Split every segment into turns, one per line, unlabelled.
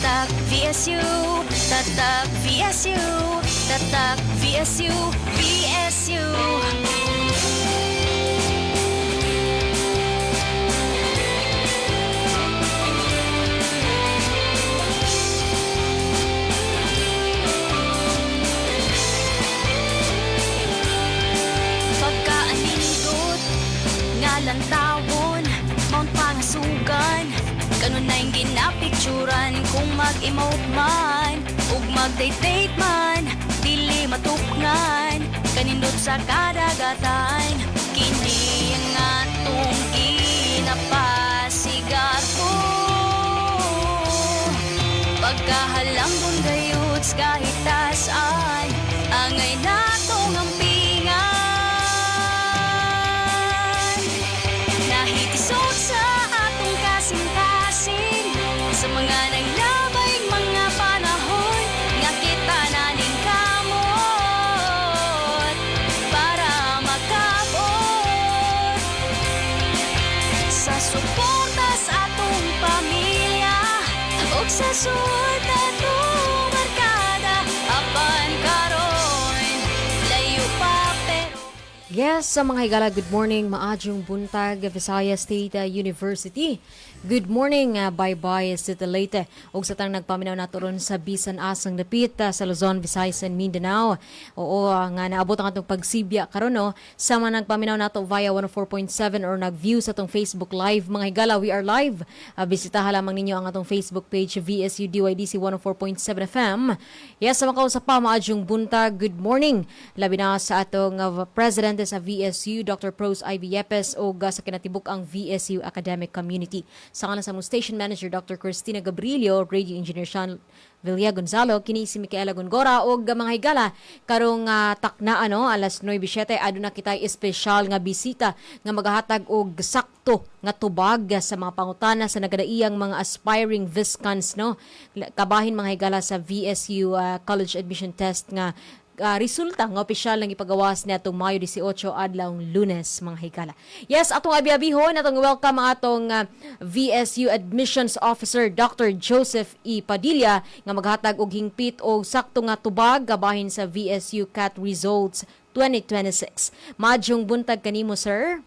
Tatak VSU, Tatak VSU, Tatak VSU, VSU. Pagkaanindot, ngalan tawon, mount pangasugan, kanon na yung ginapicturan kung mag-emote man, ug mag-date man, dili matukngan, kanindot sa kadagatan, kini ang atong ginapasigar ko. Pagkahalang kong gayuts kahit tasan, angay natong hampingan. Nahitisod sa atong kasing-kasing, sa mga naglabayng mga panahon, nga kita naning kamot, para makabot sa suporta sa atong pamilya, o sa suot atong barkada, apan karon layo pa pero.
Yes, sa mga higala, good morning, maadjong buntag, Visayas State University. Good morning, bye-bye sa Leyte. Og sa tang nagpaminaw nato ron sa bisan asang dapit sa Luzon, Visayas and Mindanao. Oo, nga naabot ang atong pagsibya karon no. Sa mga nagpaminaw nato via 104.7 or nag-view sa atong Facebook Live. Mga higala, we are live. Bisitahan lamang ninyo ang atong Facebook page, VSU DYDC 104.7 FM. Yes, sa mga kausap pa, maadjong buntag, good morning. Labi na sa atong President sa VSU, Dr. Pros Ivy Yepes, o sa kinatibuk ang VSU Academic Community. Sa kanan sa Station Manager, Dr. Cristina Gabrilio, Radio Engineer Sean Villa Gonzalo, kini si Micaela Gongora, o mga higala, karong takna, alas 9:07, aduna kitay espesyal nga bisita, nga maghahatag og sakto nga tubag sa mga pangutana sa nagadaiyang mga aspiring Viscons, kabahin mga higala sa VSU College Admission Test nga resulta nga opisyal ng ipagawas niya itong Mayo 18 adlawng Lunes, mga higala. Yes, atong abi-abihon, atong welcome atong VSU Admissions Officer Dr. Joseph E. Padilla nga maghatag og hingpit o sakto nga tubag gabahin sa VSU CAT Results 2026. Maadjong buntag kanimo, sir.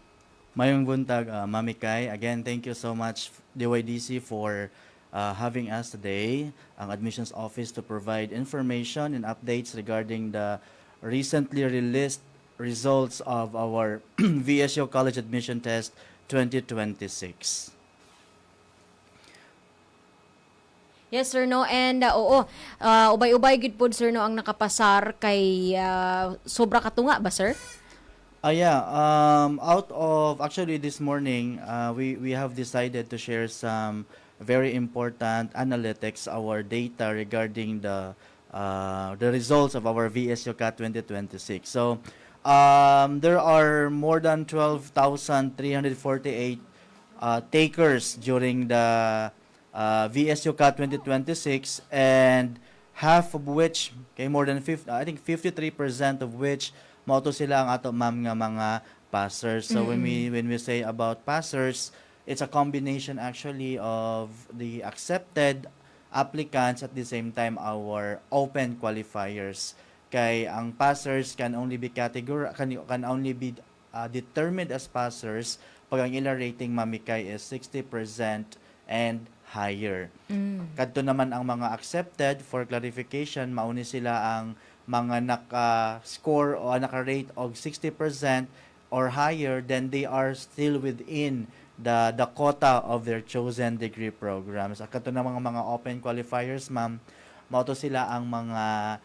Mayong buntag, Mami Kai. Again, thank you so much, DYDC, for having us today, ang Admissions Office, to provide information and updates regarding the recently released results of our VSU College Admission Test 2026.
Yes, sir, no, and ubay-ubay gid pod, sir, no, ang nakapasar kay sobra katunga ba, sir?
Yeah, out of, actually this morning, we have decided to share some very important analytics, our data regarding the results of our VSU CAT 2026. So there are more than 12,348 takers during the VSU CAT 2026, and half of which, more than 53% of which moto sila ang ato ma'am nga mga passers. So when we say about passers, it's a combination actually of the accepted applicants at the same time our open qualifiers. Kay ang passers can only be determined as passers pag ang ila rating mamikay is 60% and higher. Kadto naman ang mga accepted, for clarification, mauni sila ang mga naka-score o naka-rate og 60% or higher, then they are still within the quota of their chosen degree programs. Kato na mga open qualifiers, ma'am, mauto sila ang mga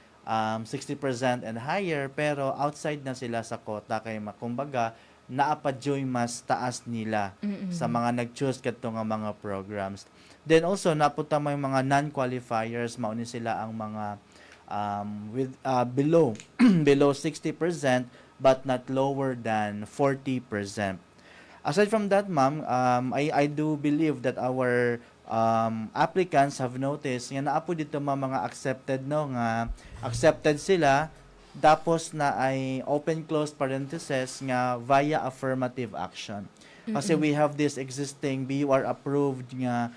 60% and higher, pero outside na sila sa quota, kay kumbaga naapadyoy mas taas nila sa mga nag-choose kadto nga mga programs. Then also napunta may mga non-qualifiers, mauni sila ang mga with below below 60% but not lower than 40%. Aside from that, ma'am, I do believe that our applicants have noticed nga naa po dito mga accepted, no, nga accepted sila, tapos na ay open close parentheses nga via affirmative action. Kasi we have this existing BUR approved nga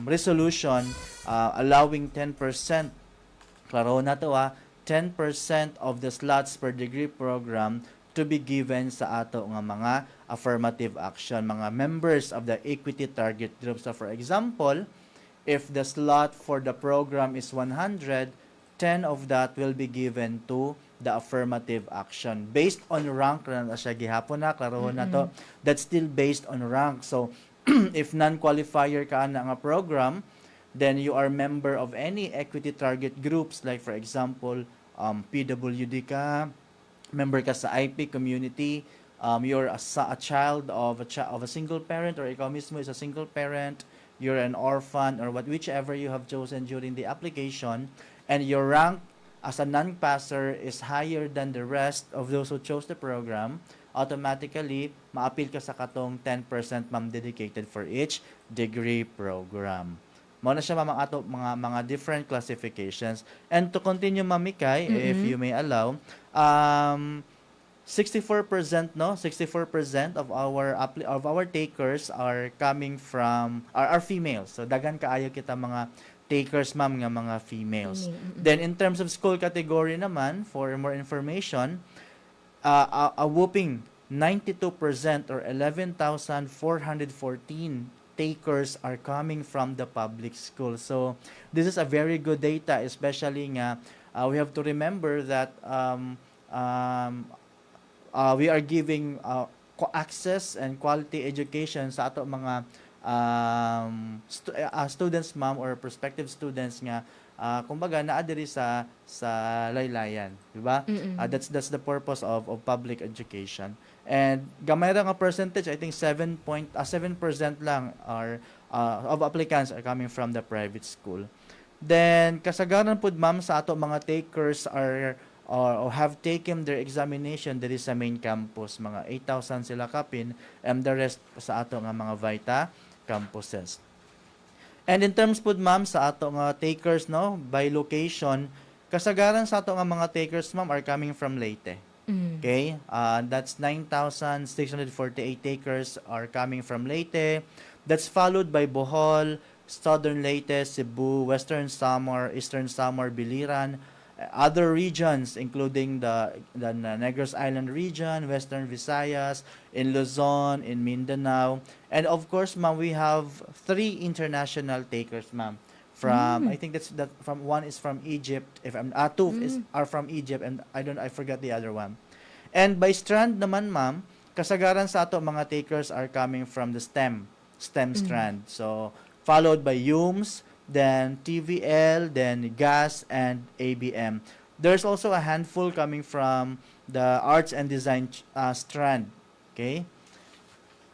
resolution allowing 10%, klaro na to 10% of the slots per degree program to be given sa ato nga mga affirmative action, mga members of the equity target group. So for example, if the slot for the program is 100, 10 of that will be given to the affirmative action based on rank na siya gihapon na klaro na to. That's still based on rank. So if non-qualifier ka na nga program, then you are member of any equity target groups, like for example PWD ka, member ka sa IP community, you're a child of a single parent, or ikaw mismo is a single parent, you're an orphan, or whichever you have chosen during the application, and your rank as a non-passer is higher than the rest of those who chose the program, automatically maapil ka sa katong 10% ma'am dedicated for each degree program. Mao na siya ma'am ato mga different classifications. And to continue ma'am Mikay, if you may allow, 64% no 64% of our takers are coming from are females. So daghan kaayo kita mga takers ma'am nga mga females. Then in terms of school category naman, for more information, a whooping 92% or 11,414 takers are coming from the public school. So this is a very good data, especially nga we have to remember that we are giving access and quality education sa ato mga students ma'am, or prospective students nga kumbaga naa diri sa laylayan, di ba? That's the purpose of public education. And gamay ra nga percentage, I think 7% lang are of applicants are coming from the private school. Then kasagaran pud ma'am sa ato mga takers are or have taken their examination diri sa main campus, mga 8,000 sila kapin, and the rest sa ato nga mga VITA campuses. And in terms pud ma'am sa ato nga takers no by location, kasagaran sa ato nga mga takers ma'am are coming from Leyte. Okay? That's 9,648 takers are coming from Leyte. That's followed by Bohol, Southern Leyte, Cebu, Western Samar, Eastern Samar, Biliran, other regions including the Negros Island region, Western Visayas, in Luzon, in Mindanao, and of course ma'am we have 3 international takers ma'am from I think that from one is from Egypt, if I'm two are from Egypt, and I forgot the other one. And by strand naman ma'am, kasagaran sa ato mga takers are coming from the STEM strand. So followed by UMS, then TVL, then GAS, and ABM. There's also a handful coming from the arts and design strand. Okay.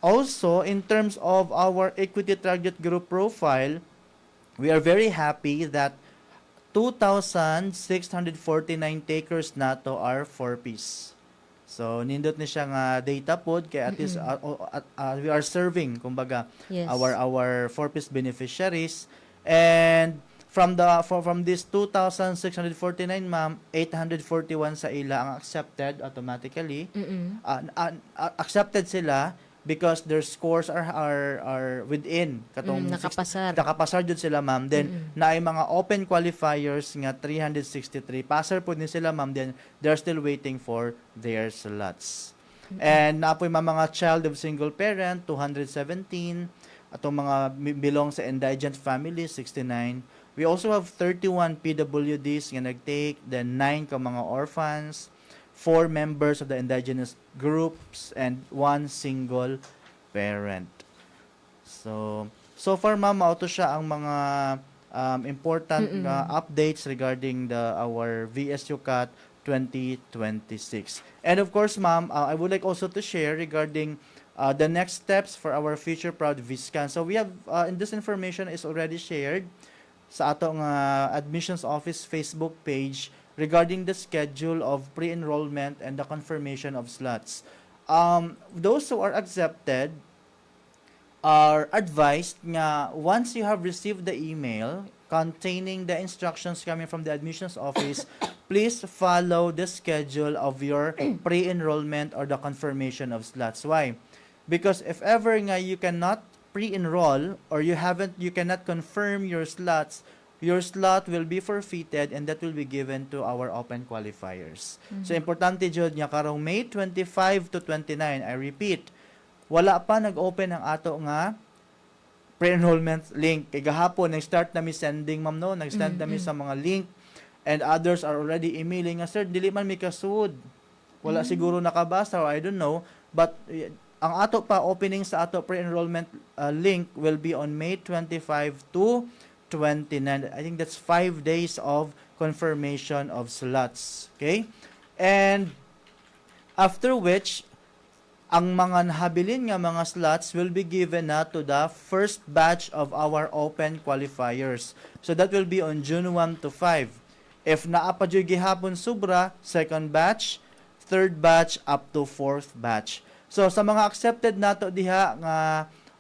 Also, in terms of our equity target group profile, we are very happy that 2,649 takers nato are 4Ps. So nindot ni siya nga data pod kay at least we are serving kumbaga our 4Ps beneficiaries. And from this 2,649 ma'am, 841 sa ila ang accepted automatically. Accepted sila because their scores are within katong nakapasar jud sila ma'am. Then naay mga open qualifiers nga 363 passer pud ni sila ma'am, then they're still waiting for their slots. And naapoy mga child of single parent 217, atong mga belong sa indigent family 69. We also have 31 PWDs nga nagtake, then 9 ka mga orphans, 4 members of the indigenous groups, and 1 single parent. So far ma'am, auto siya ang mga important updates regarding our VSU CAT 2026. And of course ma'am, I would like also to share regarding the next steps for our Future Proud VSCAN. So we have, and this information is already shared sa atong admissions office Facebook page regarding the schedule of pre-enrollment and the confirmation of slots. Those who are accepted are advised nga once you have received the email containing the instructions coming from the admissions office, please follow the schedule of your pre-enrollment or the confirmation of slots. Why? Because if ever nga you cannot pre-enroll or you cannot confirm your slots, your slot will be forfeited and that will be given to our open qualifiers. So importante jud nga karong May 25 to 29, I repeat, wala pa nag-open ang ato nga pre-enrollment link. Kay gahapon nag-start na mi sending ma'am no, nag-send na mi sa mga link and others are already emailing nga, sir, dili man mi kasud. Wala siguro nakabasa or I don't know, but ang ato pa opening sa ato pre-enrollment link will be on May 25 to 29. I think that's 5 days of confirmation of slots. Okay? And after which, ang mga nahabilin nga mga slots will be given na to the first batch of our open qualifiers. So that will be on June 1 to 5. If naa pa jud gihapon sobra, second batch, third batch up to fourth batch. So sa mga accepted nato diha nga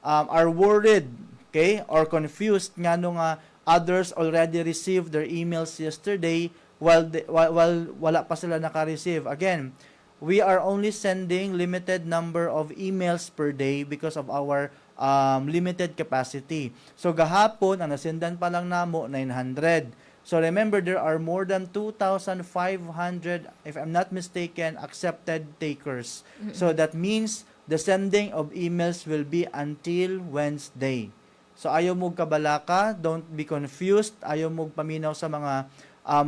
are worried, okay, or confused ngano nga others already received their emails yesterday while wala pa sila naka-receive. Again, we are only sending limited number of emails per day because of our limited capacity. So gahapon ang nasendan pa lang namo 900. So remember, there are more than 2,500, if I'm not mistaken, accepted takers. So that means the sending of emails will be until Wednesday. So ayaw mo kabalaka, don't be confused, ayaw mo paminaw sa mga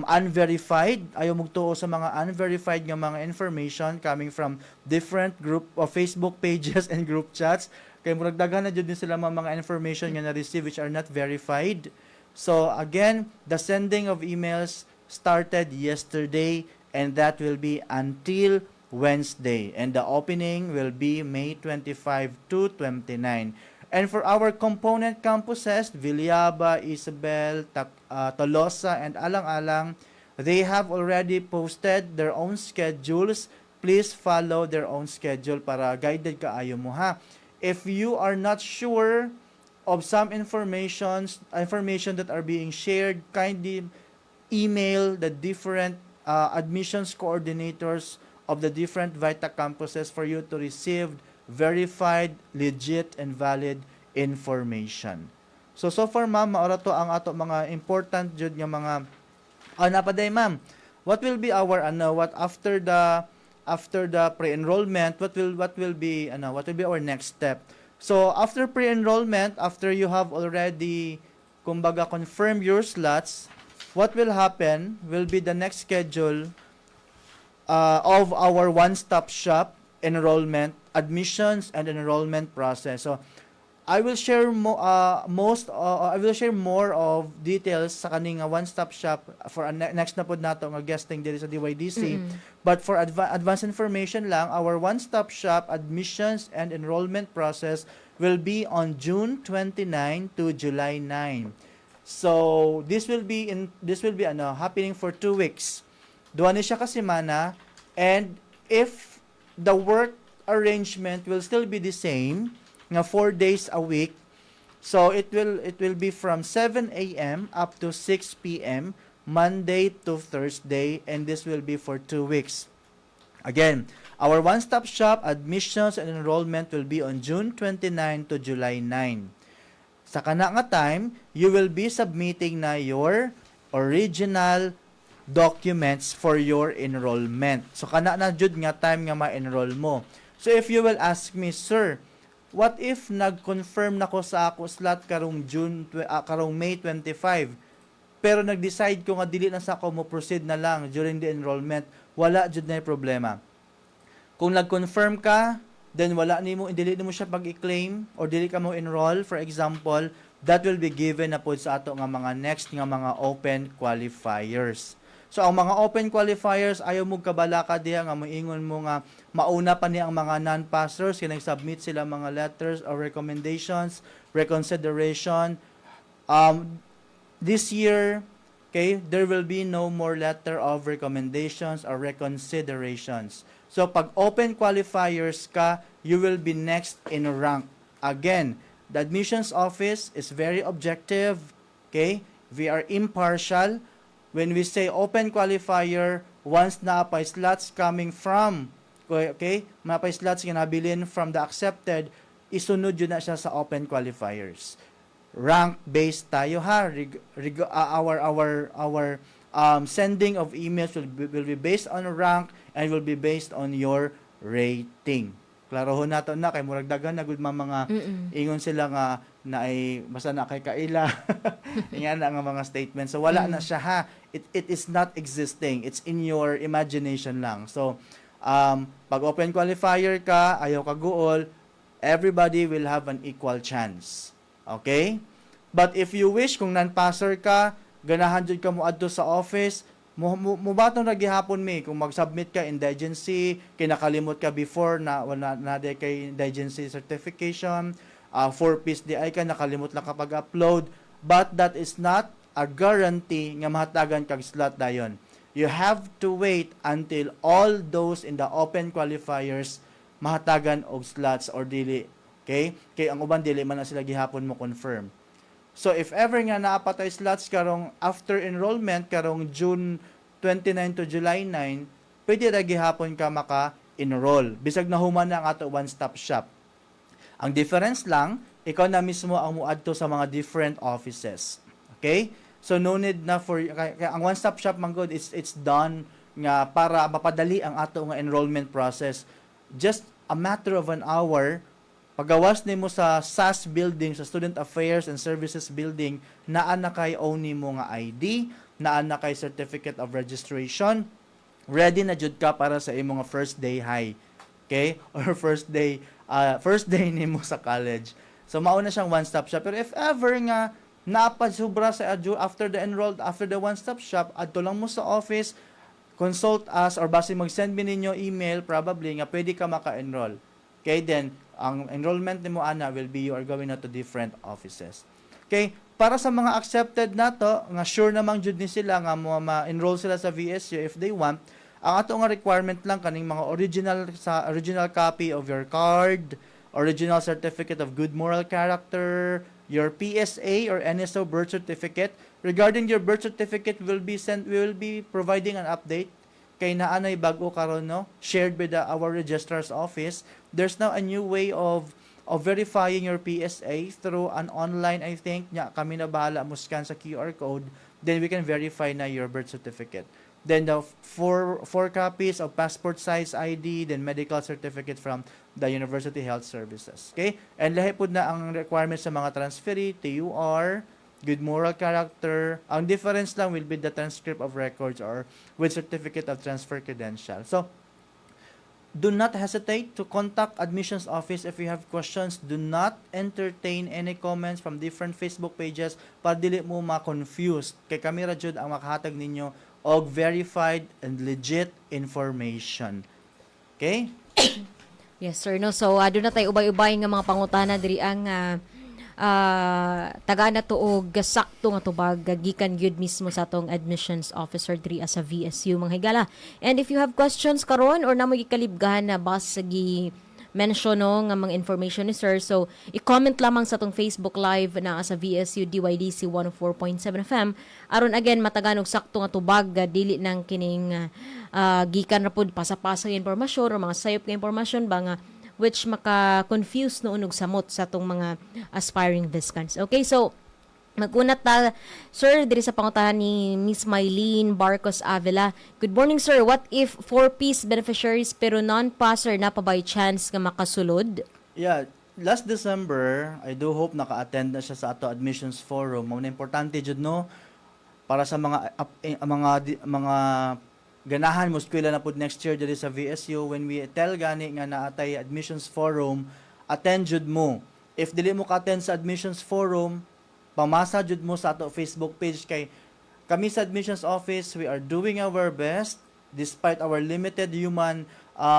unverified, ayaw mo tuo sa mga unverified nga mga information coming from different group of Facebook pages and group chats. Kaya murag daghan na jud din sila mga information nga na-receive which are not verified. So again, the sending of emails started yesterday and that will be until Wednesday. And the opening will be May 25 to 29. And for our component campuses, Viliaba, Isabel, Tolosa, and Alang-Alang, they have already posted their own schedules. Please follow their own schedule para guided kaayo mo ha. If you are not sure of some information that are being shared, kindly email the different admissions coordinators of the different VITA campuses for you to receive verified, legit, and valid information. So far, ma'am, maura to ang ato mga important jud nga mga napaday, ma'am. What will be our what after the pre-enrollment, what will be our next step? So after pre-enrollment, after you have already kumbaga confirmed your slots, what will happen will be the next schedule of our one-stop shop enrollment, admissions and enrollment process. So I will share I will share more of details sa kaning one-stop shop for next na pod nato nga guesting diri sa DYDC. But for advanced information lang, our one-stop shop admissions and enrollment process will be on June 29 to July 9. So this will be happening for 2 weeks. Duha ni siya ka semana, and if the work arrangement will still be the same, nga 4 days a week. So it will be from 7 a.m. up to 6 p.m. Monday to Thursday, and this will be for 2 weeks. Again, our one-stop shop admissions and enrollment will be on June 29 to July 9. Sa kana nga time, you will be submitting na your original documents for your enrollment. So kana na jud nga time nga ma-enroll mo. So if you will ask me, sir, what if nag-confirm na ko sa ako slot karong May 25, pero nag-decide ko nga dili na sa ako mo proceed na lang during the enrollment, wala jud na problema. Kung nag-confirm ka, then dili mo siya pag-i-claim or dili ka mo enroll, for example, that will be given na po sa ato nga mga next nga mga open qualifiers. So ang mga open qualifiers, ayaw mo kabalaka diha nga moingon mo nga mauna pa ni ang mga non-passers kaya nag-submit sila mga letters or recommendations, reconsideration. This year, okay, there will be no more letter of recommendations or reconsiderations. So pag open qualifiers ka, you will be next in rank. Again, the admissions office is very objective, okay? We are impartial. When we say open qualifier, once na pa slots coming from, okay, mapa slots nga nabilin from the accepted, isunod yun na siya sa open qualifiers. Rank-based tayo ha. Our sending of emails will be based on rank and will be based on your rating. Klaro ho nato na kay murag daghan na gud mga ingon sila nga na ay basta na kay kaila. Yan ang mga statements. So wala na siya ha. It is not existing. It's in your imagination lang. So pag open qualifier ka, ayaw ka guol, everybody will have an equal chance. Okay? But if you wish, kung non-passer ka, ganahan jud ka mo adto sa office, mubatong na gihapon mi kung mag-submit ka indigency, kinakalimot ka before na wala na kay indigency certification, 4-piece di ay ka nakalimot lang kapag upload, but that is not a guarantee nga mahatagan kag slot dayon. You have to wait until all those in the open qualifiers mahatagan og slots or dili. Okay? Kay ang uban dili man na sila gihapon mo confirm. So if ever nga naapatay slots karong after enrollment karong June 29 to July 9, pwede ra gihapon ka maka-enroll. Bisag na human na ang ato one-stop shop. Ang difference lang, ikaw na mismo ang muadto sa mga different offices. Okay? So no need na for kaya ang one-stop shop man good, it's done nga para mapadali ang ato nga enrollment process. Just a matter of an hour, pagawas nimo sa SAS building, sa Student Affairs and Services building, naa na kay own nimo nga ID, naa na kay certificate of registration, ready na jud ka para sa imong first day high. Okay? Or first day nimo sa college. So mao na siyang one-stop shop. Pero if ever nga naapasubra sa after the one-stop shop, adto lang mo sa office, consult us or base mag-send mi ninyo email probably nga pwede ka maka-enroll. Okay, then ang enrollment nimo ana will be you are going na to different offices. Okay, para sa mga accepted nato nga sure namang jud ni sila nga ma-enroll sila sa VSU if they want, ang ato nga requirement lang kaning mga original copy of your card, original certificate of good moral character, your PSA or NSO birth certificate. Regarding your birth certificate, we will be providing an update kay naanay bago karon no, shared with our registrar's office. There's now a new way of verifying your PSA through an online, I think, nya kami na bahala mo scan sa QR code, then we can verify na your birth certificate. Then the four copies of passport size ID, then medical certificate from the University Health Services. Okay? And lahi pud na ang requirements sa mga transferee, TUR, good moral character. Ang difference lang will be the transcript of records or with certificate of transfer credential. So, do not hesitate to contact admissions office if you have questions. Do not entertain any comments from different Facebook pages para dili mo ma-confused. Kay kami ra jud ang makahatag ninyo og verified and legit information. Okay?
Yes, sir. No? So, doon na tayo ubay-ubay nga mga pangutana diri ang taga na to og sakto nga tubag gikan gyud mismo sa atong admissions officer diri sa VSU mga higala. And if you have questions karon or namo gikalibgahan na bas gi mention no nga mga information ni sir, so i-comment lamang sa atong Facebook live na sa VSU DYDC 104.7 FM aron again matagan og sakto nga tubag dili nang kining gikan ra pud pasapasa nga impormasyon or mga sayop nga impormasyon ba nga which maka-confuse no unog samot sa atong mga aspiring viscants. Okay, so magunat ta sir diri sa pangutahan ni Miss Mylene Barcos Avila. Good morning sir. What if 4-piece beneficiaries pero non-passer na pa by chance nga makasulod?
Yeah, last December, I do hope naka-attend na siya sa ato admissions forum. Mao na importante jud no para sa mga ganahan mo eskwela na pud next year diri sa VSU. When we tell gani nga naatay admissions forum, attend jud mo. If dili mo ka-attend sa admissions forum, pamasa jud mo sa ato Facebook page kay kami sa admissions office, we are doing our best despite our limited human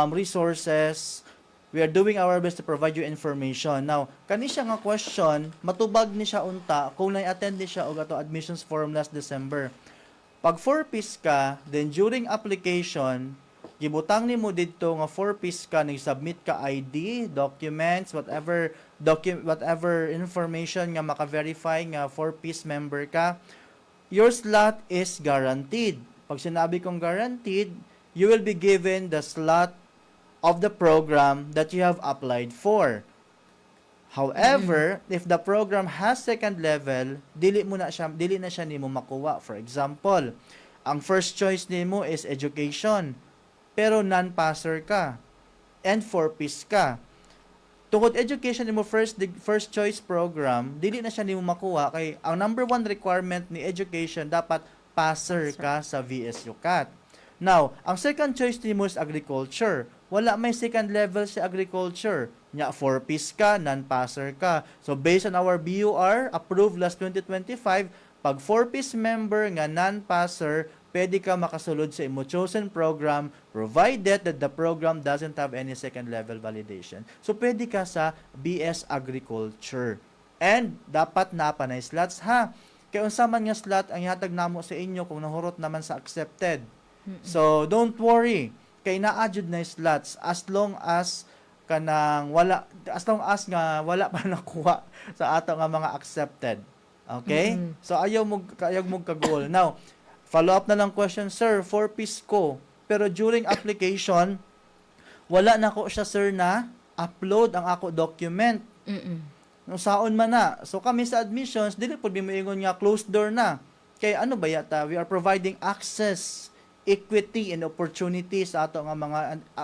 resources. We are doing our best to provide you information. Now, kani siya nga question, matubag ni siya unta kung na-attend ni siya og ato admissions forum last December. Pag 4-piece ka, then during application, gibutang nimo didto nga 4-piece ka, nag-submit ka ID, documents, whatever information nga maka-verify nga 4-piece member ka, your slot is guaranteed. Pag sinabi kong guaranteed, you will be given the slot of the program that you have applied for. However, if the program has second level, dili na siya nimo makuha. For example, ang first choice nimo is education, pero non-passer ka and 4Ps ka. Tungod education nimo first choice program, dili na siya nimo makuha kay ang number one requirement ni education dapat passer ka sa VSU CAT. Now, ang second choice nimo is agriculture. Wala may second level sa agriculture. Nya 4Ps ka, non-passer ka. So based on our BUR approved last 2025, pag 4Ps member nga non-passer, pwede ka makasulod sa imo chosen program provided that the program doesn't have any second level validation. So pwede ka sa BS Agriculture. And dapat napanay slots ha. Kaya unsa man nga slot ang ihatag namo sa inyo kung nahurot naman sa accepted. So don't worry. Kay naa-jud na slots as long as nga wala pa nakuha sa ato nga mga accepted. Okay? So ayaw mo ka-goal. Now, follow up na lang question, sir, 4Ps ko. Pero during application, wala na ko siya, sir, na upload ang ako document. No, saon man na. So kami sa admissions, dili pud mi moingon nga closed door na. Kay ano ba yata? We are providing access, equity, and opportunity sa ato nga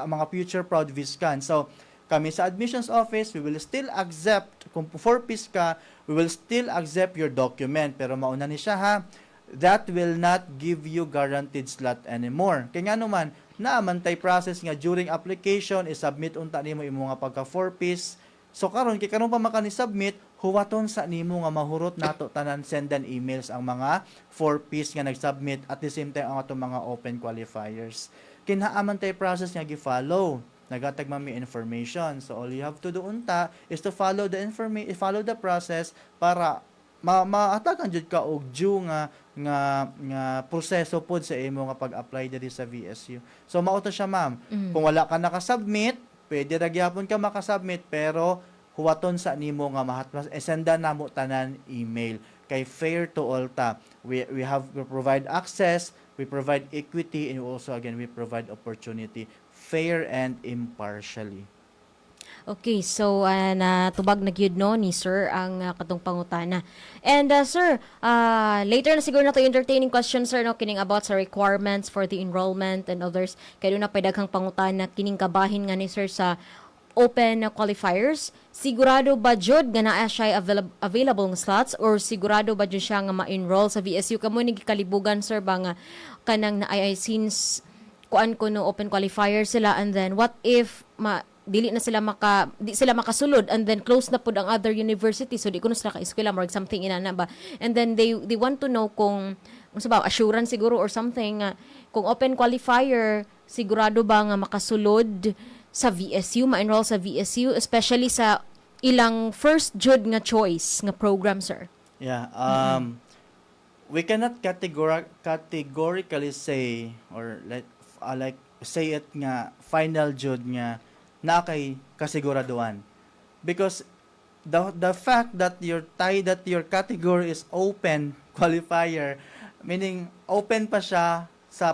mga future proud viscan. So kami sa admissions office, we will still accept, kung 4Ps ka, we will still accept your document. Pero mauna ni siya ha, that will not give you guaranteed slot anymore. Kaya nga naman, naamantay process nga during application, isubmit unta nimo imo nga pagka 4Ps. So karon pa makani-submit, huwaton sa nimo nga mahurot nato tanan sendan emails ang mga 4Ps nga nag-submit at the same time ang atong mga open qualifiers. Kinaamantay process nga gi-follow. Nagatag mami information. So all you have to do unta is to follow the process para maatagan jud ka og due nga proseso pod sa imo nga pag-apply diri sa VSU. So mao to siya, ma'am. Kung wala ka nakasubmit, pwede ra gyapon ka makasubmit pero huwaton sa nimo nga mahatmas senda namo tanan email kay fair to all ta. We provide access, we provide equity, and also again we provide opportunity, fair and impartially.
Okay, so natubag na gyud no ni sir ang katong pangutana. And sir, later na siguro na to entertaining questions sir no kining about sa requirements for the enrollment and others. Kay na pay daghang pangutana kining kabahin nga ni sir sa open qualifiers. Sigurado ba jud nga naa siya available nga slots or sigurado ba jud siya nga ma-enroll sa VSU? Kamo ni gikalibugan sir ba nga kanang na since kuan ko no open qualifier sila, and then what if di sila makasulod and then close na pud ang other university, so di kuno sila ka eskwela or something inana ba, and then they want to know kung unsa ba assurance siguro or something kung open qualifier sigurado ba nga makasulod sa VSU, ma-enroll sa VSU, especially sa ilang first jud nga choice nga program sir.
Yeah, we cannot categorically say or like say it nga final jud nga na kay kasiguraduhan, because the fact that your category is open qualifier, meaning open pa siya sa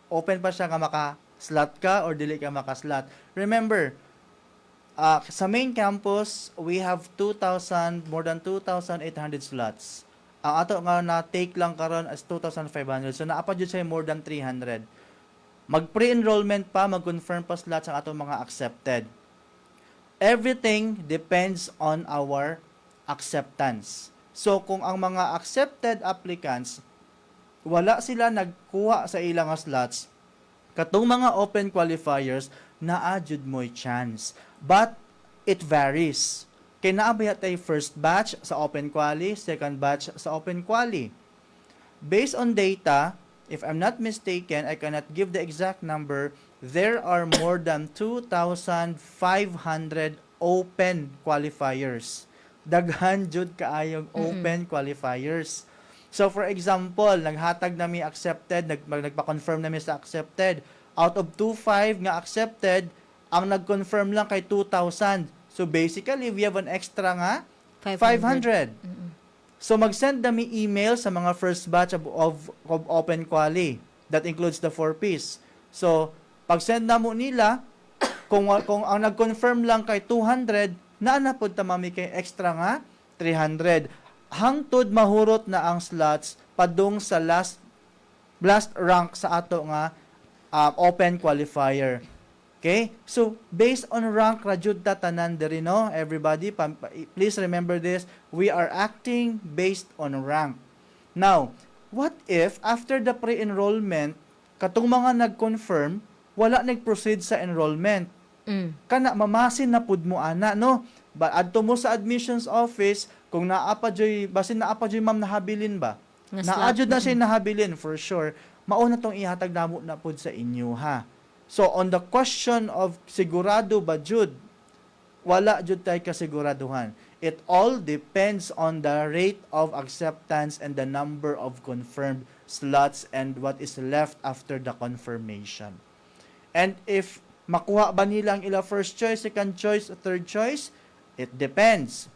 open pa siya nga maka-slot ka or dili ka maka-slot. Remember, sa main campus we have more than 2,800 slots. Ang ato nga na take lang karon as 2,500, so naapa jud say more than 300. Mag-pre-enrollment pa, mag-confirm pa slots ang atong mga accepted. Everything depends on our acceptance. So, kung ang mga accepted applicants, wala sila nagkuha sa ilang slots, katong mga open qualifiers, naa-jud mo'y chance. But, it varies. Kaya naabaya tayo first batch sa open quali, second batch sa open quali. Based on data, if I'm not mistaken, I cannot give the exact number, there are more than 2,500 open qualifiers. Daghan jud kaayong open qualifiers. So for example, naghatag nami accepted, nagpa-confirm nami sa accepted. Out of 2,500 nga accepted, ang nag-confirm lang kay 2,000. So basically, we have an extra nga 500. So mag-send nami email sa mga first batch of open quali. That includes the 4Ps. So pag-send namo nila, kung ang nag-confirm lang kay 200, naa na pud ta mami kay extra nga 300. Hangtod mahurot na ang slots padung sa last rank sa ato nga open qualifier. Okay? So, based on rank, rajud ta tanan diri, no? Everybody, please remember this. We are acting based on rank. Now, what if, after the pre-enrollment, katong mga nag-confirm, wala nag-proceed sa enrollment? Kana, mamasin na pud mo, ana, no? But adto mo sa admissions office, kung basin naapa joy ma'am nahabilin ba? Naadjud na siya nahabilin, for sure. Mauna tong ihatag namo na pud sa inyo, ha? So, on the question of sigurado ba jud, wala jud tay kasiguraduhan. It all depends on the rate of acceptance and the number of confirmed slots and what is left after the confirmation. And if makuha ba nila ang ila first choice, second choice, third choice, it depends.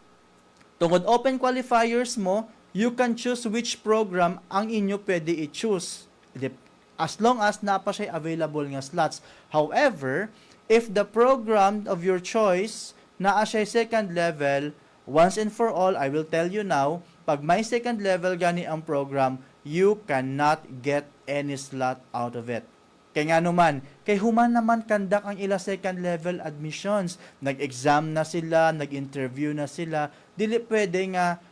Tungod open qualifiers mo, you can choose which program ang inyo pwede i-choose. As long as napa siya available nga slots. However, if the program of your choice naa siya second level, once and for all, I will tell you now, pag may second level gani ang program, you cannot get any slot out of it. Kaya nga naman, kay human naman kandak ang ila second level admissions. Nag-exam na sila, nag-interview na sila. Dili pwede nga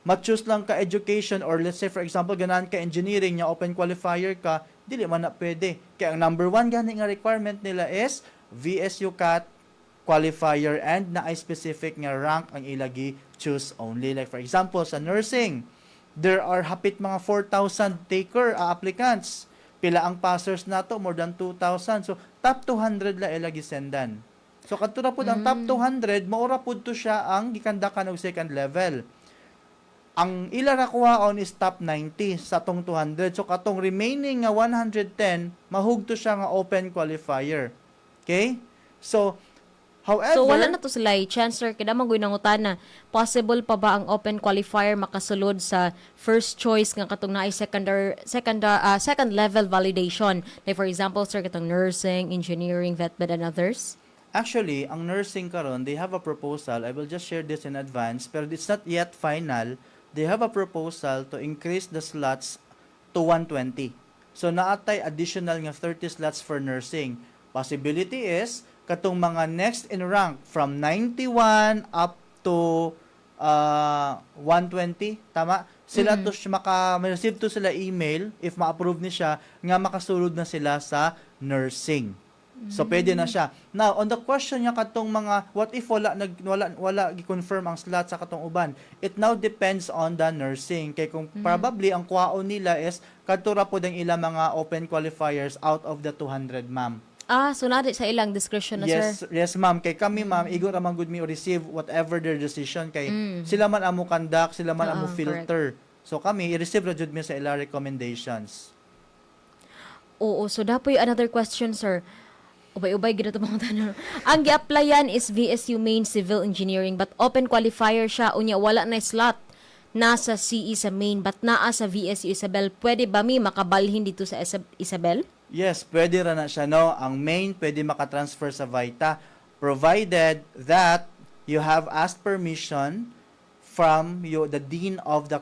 ma-choose lang ka education or let's say for example ganahan ka engineering nya open qualifier ka, dili man na pwede. Kaya ang number 1 gani nga requirement nila is VSU CAT qualifier and na specific nga rank ang ilagi choose only. Like for example sa nursing, there are hapit mga 4,000 applicants. Pila ang passers nato, more than 2,000. So top 200 la ilagi sendan. So kadto ra pud ang top 200, maura pud to siya ang gikandakan og second level. Ang ila ra kuhaon is top 90 sa tong 200. So katong remaining nga 110 mahugto siya nga open qualifier. Okay? So however,
so wala na to sila chance sir kada man nangutan na possible pa ba ang open qualifier makasulod sa first choice nga katong naay second level validation. Like for example sir katong nursing, engineering, vet med and others.
Actually, ang nursing karon, they have a proposal. I will just share this in advance, pero it's not yet final. They have a proposal to increase the slots to 120. So naatay additional nga 30 slots for nursing. Possibility is katong mga next in rank from 91 up to 120, tama? Sila to may-receive to sila email if ma-approve ni siya nga makasulod na sila sa nursing. So pwede na siya. Now, on the question niya katong mga what if wala gi-confirm ang slot sa katong uban, it now depends on the nursing. Kay kung probably ang kuhaon nila is kadto ra pud ang ilang mga open qualifiers out of the 200, ma'am.
So nadi sa ilang discretion na sir.
Yes, ma'am. Kay kami, ma'am, igo ra man gud mi receive whatever their decision kay sila man amo conduct, sila man amo filter. Correct. So kami i-receive ra jud mi sa ila recommendations.
Oo, so dapoy another question sir. Ubay-ubay gid to mga tanong. Ang gi-applyan is VSU Main Civil Engineering but open qualifier siya unya wala na slot nasa CE sa Main but naa sa VSU Isabel. Pwede ba mi makabalhin dito sa Isabel?
Yes, pwede ra na siya, no. Ang Main pwede makatransfer sa Vita provided that you have asked permission from the dean of the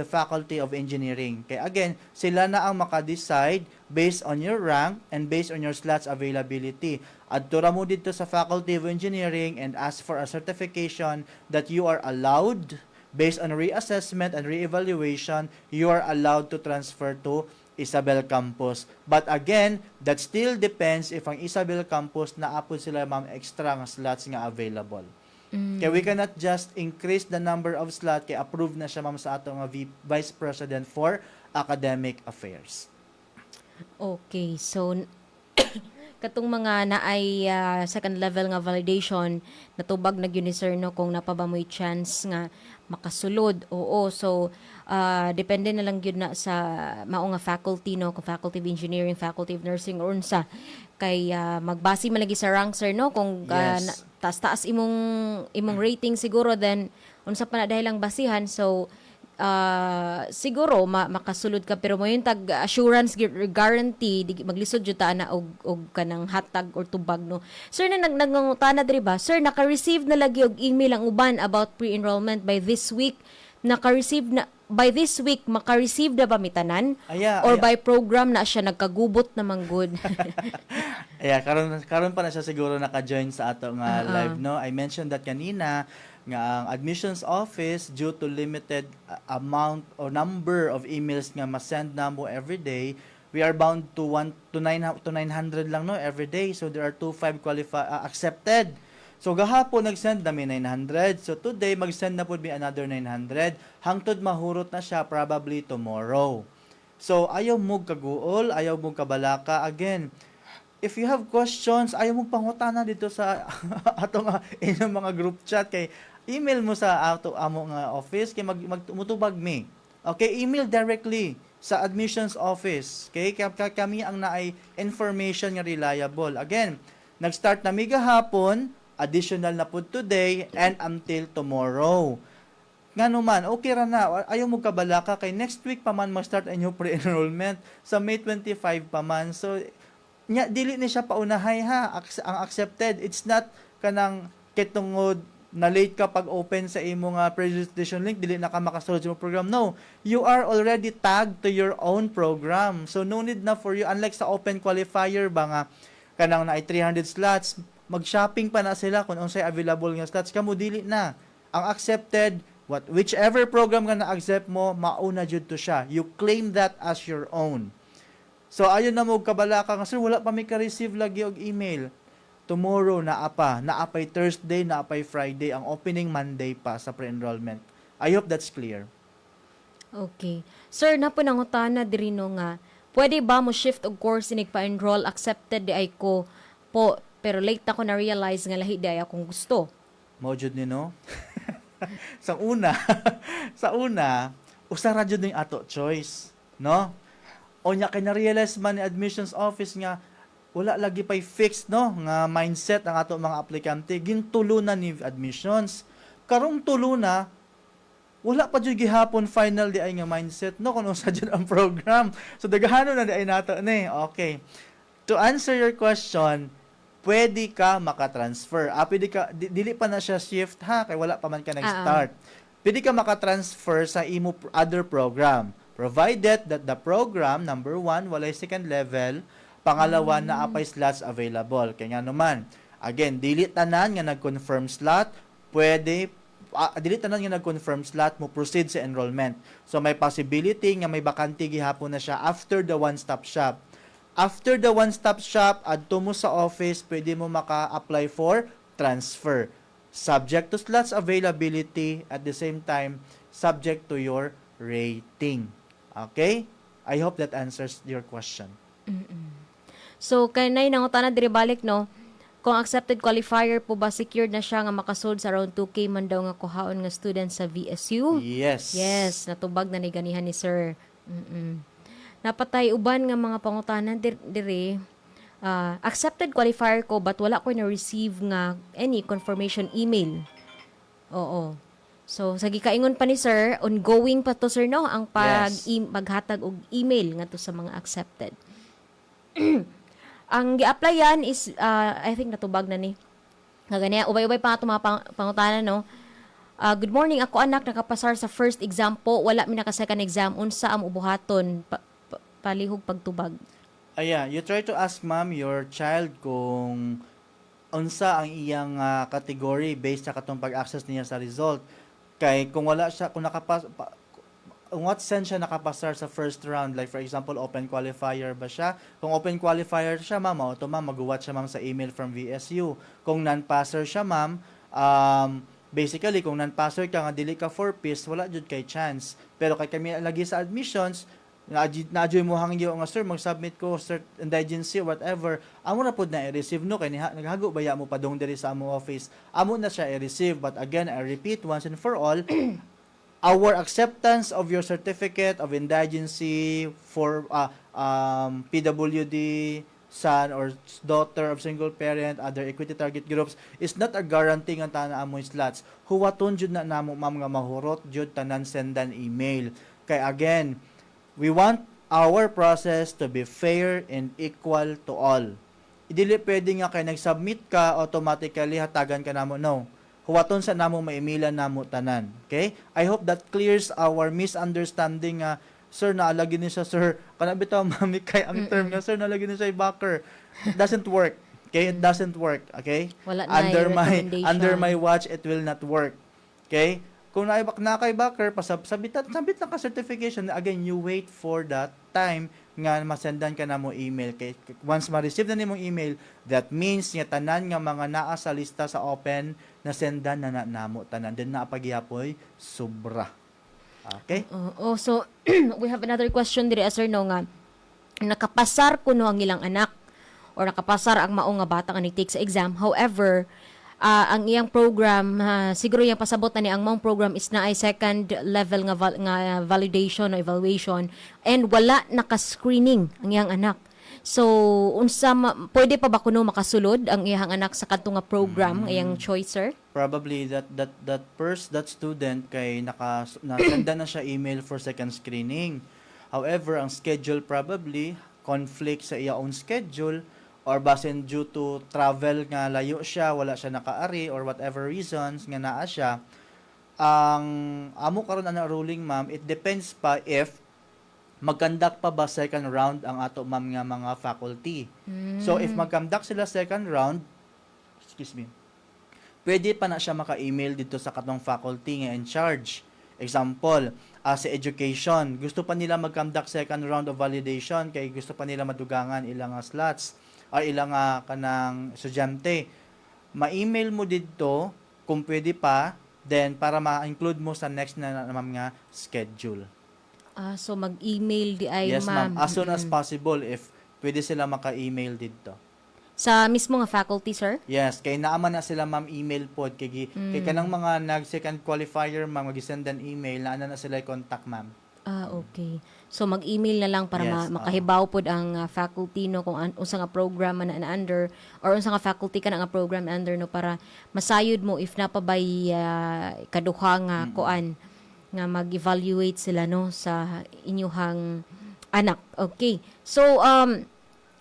faculty of engineering. Kaya again, sila na ang maka-decide based on your rank and based on your slots availability. Adtura mo dito sa faculty of engineering and ask for a certification that you are allowed based on reassessment and reevaluation, you are allowed to transfer to Isabel campus. But again, that still depends if ang Isabel campus naapod sila ma'am extra nga slots nga available. Kaya we cannot just increase the number of slots kaya approve na siya ma'am sa ato nga Vice President for Academic Affairs.
Okay, so katong mga naay second level nga validation natubag na gyud ni sir no kung napaba mo'y chance nga makasulod. Oo, so depende na lang gyud na sa mao nga faculty no, kung faculty of engineering, faculty of nursing or unsa kay magbase man lagi sa rank sir no kung
Yes.
taas-taas imong rating siguro then unsa pa na dahil lang basihan so siguro makasulod ka pero mo yung tag assurance guarantee maglisod jud ta na og kanang hatag or tubag no. Sir na nagngutana diri ba? Sir, naka-receive na lagi og email ang uban about pre-enrollment by this week. Naka-receive na by this week maka-receive na ba mitanan? Or by program na siya nagkagubot na manggod?
Karon pa na siya siguro naka-join sa ato nga live, no? I mentioned that kanina nga ang admissions office, due to limited amount or number of emails nga ma-send na mo every day, we are bound to 900 lang, no, every day. So there are 25 accepted. So gahapon nag-send na may 900. So today mag-send na po may another 900. Hangtod mahurot na siya probably tomorrow. So ayaw mo kaguol, ayaw mo kabalaka. Again, if you have questions, ayaw mo pangutana dito sa atong inyong mga group chat, kay email mo sa amo nga office kay magtumutubag mi. Okay, email directly sa admissions office. Okay, kami ang naay information nga reliable. Again, nag-start na mi gahapon, additional na po today and until tomorrow. Nga naman, okay ra na. Ayaw mo kabalaka kay next week pa man mag-start ang pre enrollment sa May 25 pa man. So dili ni siya paunahay ha. Ang accepted, it's not kanang kitungod na late ka pag open sa imong pre-registration link, dili na ka makasulod sa imong program. No, you are already tagged to your own program. So no need na for you, unlike sa open qualifier ba nga kanang na 300 slots, mag-shopping pa na sila kung unsay available nga slots, kamo dili na. Ang accepted, whichever program nga na-accept mo, mauna jud to siya. You claim that as your own. So ayon na mo kabalaka nga, sir, wala pa may ka-receive lagi og email. Tomorrow naapay Thursday, naapay Friday, ang opening Monday pa sa pre-enrollment. I hope that's clear.
Okay. Sir, napunangutana diri no nga, pwede ba mo shift og course inig pa-enroll, accepted di ay ko po, pero late ako na-realize nga lahi di ay akong gusto.
Mao jud ni no? sa una, usara jud ning ato choice, no? Onya kay na-realize man ni admissions office nga wala lagi pay fixed, no, nga mindset ang ato mga aplikante. Gintulo na ni admissions. Karong tulo na, wala pa jud gihapon final di ay nga mindset, no, kung unsa jud ang program. So daghanon na di ay nato ni. Okay. To answer your question, pwede ka makatransfer. Pwede ka, dili pa na siya shift ha, kay wala pa man ka nag-start. Pwede ka makatransfer sa imo other program, provided that the program, number 1, walay second level, pangalawa na apay slots available. Kaya nga naman, again, dili tanan nga nag-confirm slot, pwede, dili tanan nga nag-confirm slot, mo proceed sa enrollment. So may possibility nga may bakante gihapon na siya after the one-stop shop. After the one-stop shop, adto mo sa office, pwede mo maka-apply for transfer. Subject to slots availability, at the same time, subject to your rating. Okay? I hope that answers your question.
So, kanay nangutana diri balik, no? Kung accepted qualifier po ba, secured na siya nga makasud sa around 2K man daw nga kuhaon nga student sa VSU?
Yes.
Yes, natubag na ni ganihan ni sir. Napatay uban nga mga pangutanan diri. Accepted qualifier ko but wala ko na-receive nga any confirmation email. Oo. So, sa gikaingon pa ni sir, ongoing pa to sir, no? Ang paghatag og email nga to sa mga accepted. Ang gi-applyan is, I think natubag na ni. Nga ganyan, ubay-ubay pa nga itong mga pangutanan, no? Good morning, ako anak, nakapasar sa first exam po, wala mi naka second exam, unsa am ubuhaton, palihog pagtubag.
You try to ask ma'am your child kung unsa ang iyang category based sa katong pag-access niya sa result. Kay kung wala siya, kung what sense siya nakapasar sa first round, like for example open qualifier ba siya, kung open qualifier siya ma'am, maguwat siya ma'am sa email from VSU. Kung non-passer siya ma'am, basically kung non-passer ka nga dili ka 4-piece, wala jud kay chance. Pero kay kami lagi sa admissions, na-adjoy mo hangyo nga sir, mag-submit ko cert indigency whatever, amo na pud na i-receive, no, kay naghago baya mo padong diri sa amo office, amo na siya i-receive. But again, I repeat once and for all, our acceptance of your certificate of indigency for PWD son or daughter of single parent, other equity target groups, is not a guarantee nga tanan amoy slots. Huwaton jud na namo ma'am nga mahurot jud tanan sendan email. Kay again, we want our process to be fair and equal to all. Dili pwede nga kay nag-submit ka, automatically hatagan ka namo. No. Huwaton sa namo maimilan namo tanan. Okay? I hope that clears our misunderstanding nga sir, naalagin niya siya, sir, kana bitaw mami kay ang term nga, sir, naalagin niya siya backer. It doesn't work. Okay? It doesn't work. Okay?
Wala na recommendation.
Under my watch, it will not work. Okay? Kung na kay backer, sabit lang ka certification, again, you wait for that time nga masendan ka na mo email. Kay once ma-receive na nimong email, that means nga tanan nga mga naa sa lista sa open na sendan na namo tanan. Then naapagyapoy sobra. Okay?
So we have another question diri sir no nga nakapasar kuno ang ilang anak or nakapasar ang mao nga bata nga nag-take sa exam. However, ang iyang program siguro yung pasabot na ni ang maong program is na ay second level nga validation o evaluation and wala naka-screening ang iyang anak. So unsa pwede pa ba kuno makasulod ang iyang anak sa kadto nga program iyang choice sir?
Probably that student kay nasenda na siya email for second screening. However, ang schedule probably conflict sa iya own schedule or basin due to travel nga layo siya, wala siya nakaari or whatever reasons nga naa siya. Ang amo karon ana ruling ma'am, it depends pa if mag-conduct pa ba second round ang ato ma'am nga mga faculty. So if mag-conduct sila second round, pwede pa na siya maka-email dito sa katong faculty nga in charge. Example, sa education, gusto pa nila mag-conduct second round of validation kay gusto pa nila madugangan ilang slots o ilang kanang estudyante. Ma-email mo dito kung pwede pa, then para ma-include mo sa next na ma'am nga schedule.
So mag-email di ay
yes,
ma'am.
As soon as possible if pwede sila maka-email dito.
Sa mismo nga faculty, sir?
Yes, kay naaman na sila ma'am email pod kay kanang mga nag-second qualifier ma'am mag-send an email na na sila contact ma'am.
Okay. So mag-email na lang para
Yes,
makahibaw pod ang faculty no kung unsa nga program na under or unsa nga faculty ka na nga program under no para masayod mo if napabay kaduha nga kuan nga mag-evaluate sila no sa inyuhang anak. Okay. So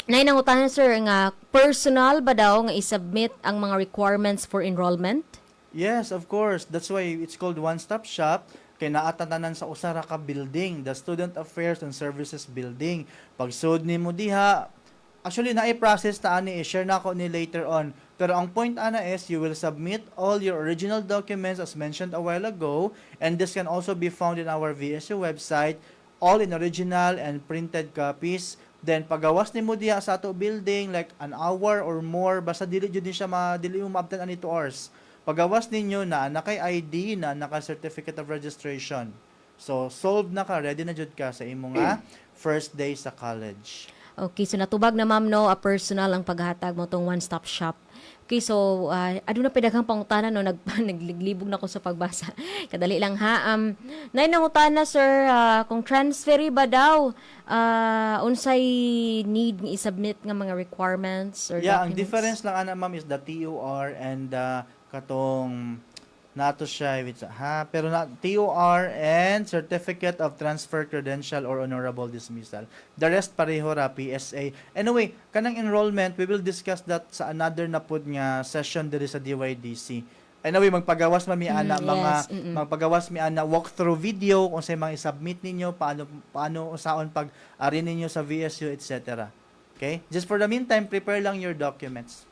nainangutanan sir nga personal ba daw nga i-submit ang mga requirements for enrollment?
Yes, of course. That's why it's called one-stop shop. Kay naatatanan sa usara ka building, the Student Affairs and Services Building. Pag sud nimo diha, actually na-process ta ani i-share na ko ni later on. Pero ang point ana is you will submit all your original documents as mentioned a while ago, and this can also be found in our VSU website, all in original and printed copies. Then pagawas nimo diha sa ato building like an hour or more, basta dili jud ni siya dili mo maabtan ani 2 hours. Pagawas ninyo na kay ID na naka certificate of registration. So solved na ka, ready na jud ka sa imo nga first day sa college.
Okay, so natubag na ma'am no, a personal ang paghatag mo tong one-stop shop. Okay, so aduna pedaghang pangutana no nagliglibog na ko sa pagbasa. Kadali lang ha. Nay nangutana sir kung transferi ba daw unsay need ni i-submit nga mga requirements or
Yeah,
documents?
ang difference lang ana ma'am is the TOR and katong nato siya pero na TOR and Certificate of Transfer Credential or Honorable Dismissal. The rest pareho ra PSA. Anyway, kanang enrollment we will discuss that sa another na pud nga session diri sa DYDC. Anyway, magpagawas mi ana magpagawas mi ana walkthrough video kung sa mga i-submit ninyo paano usaon pag ari ninyo sa VSU etc. Okay? Just for the meantime, prepare lang your documents.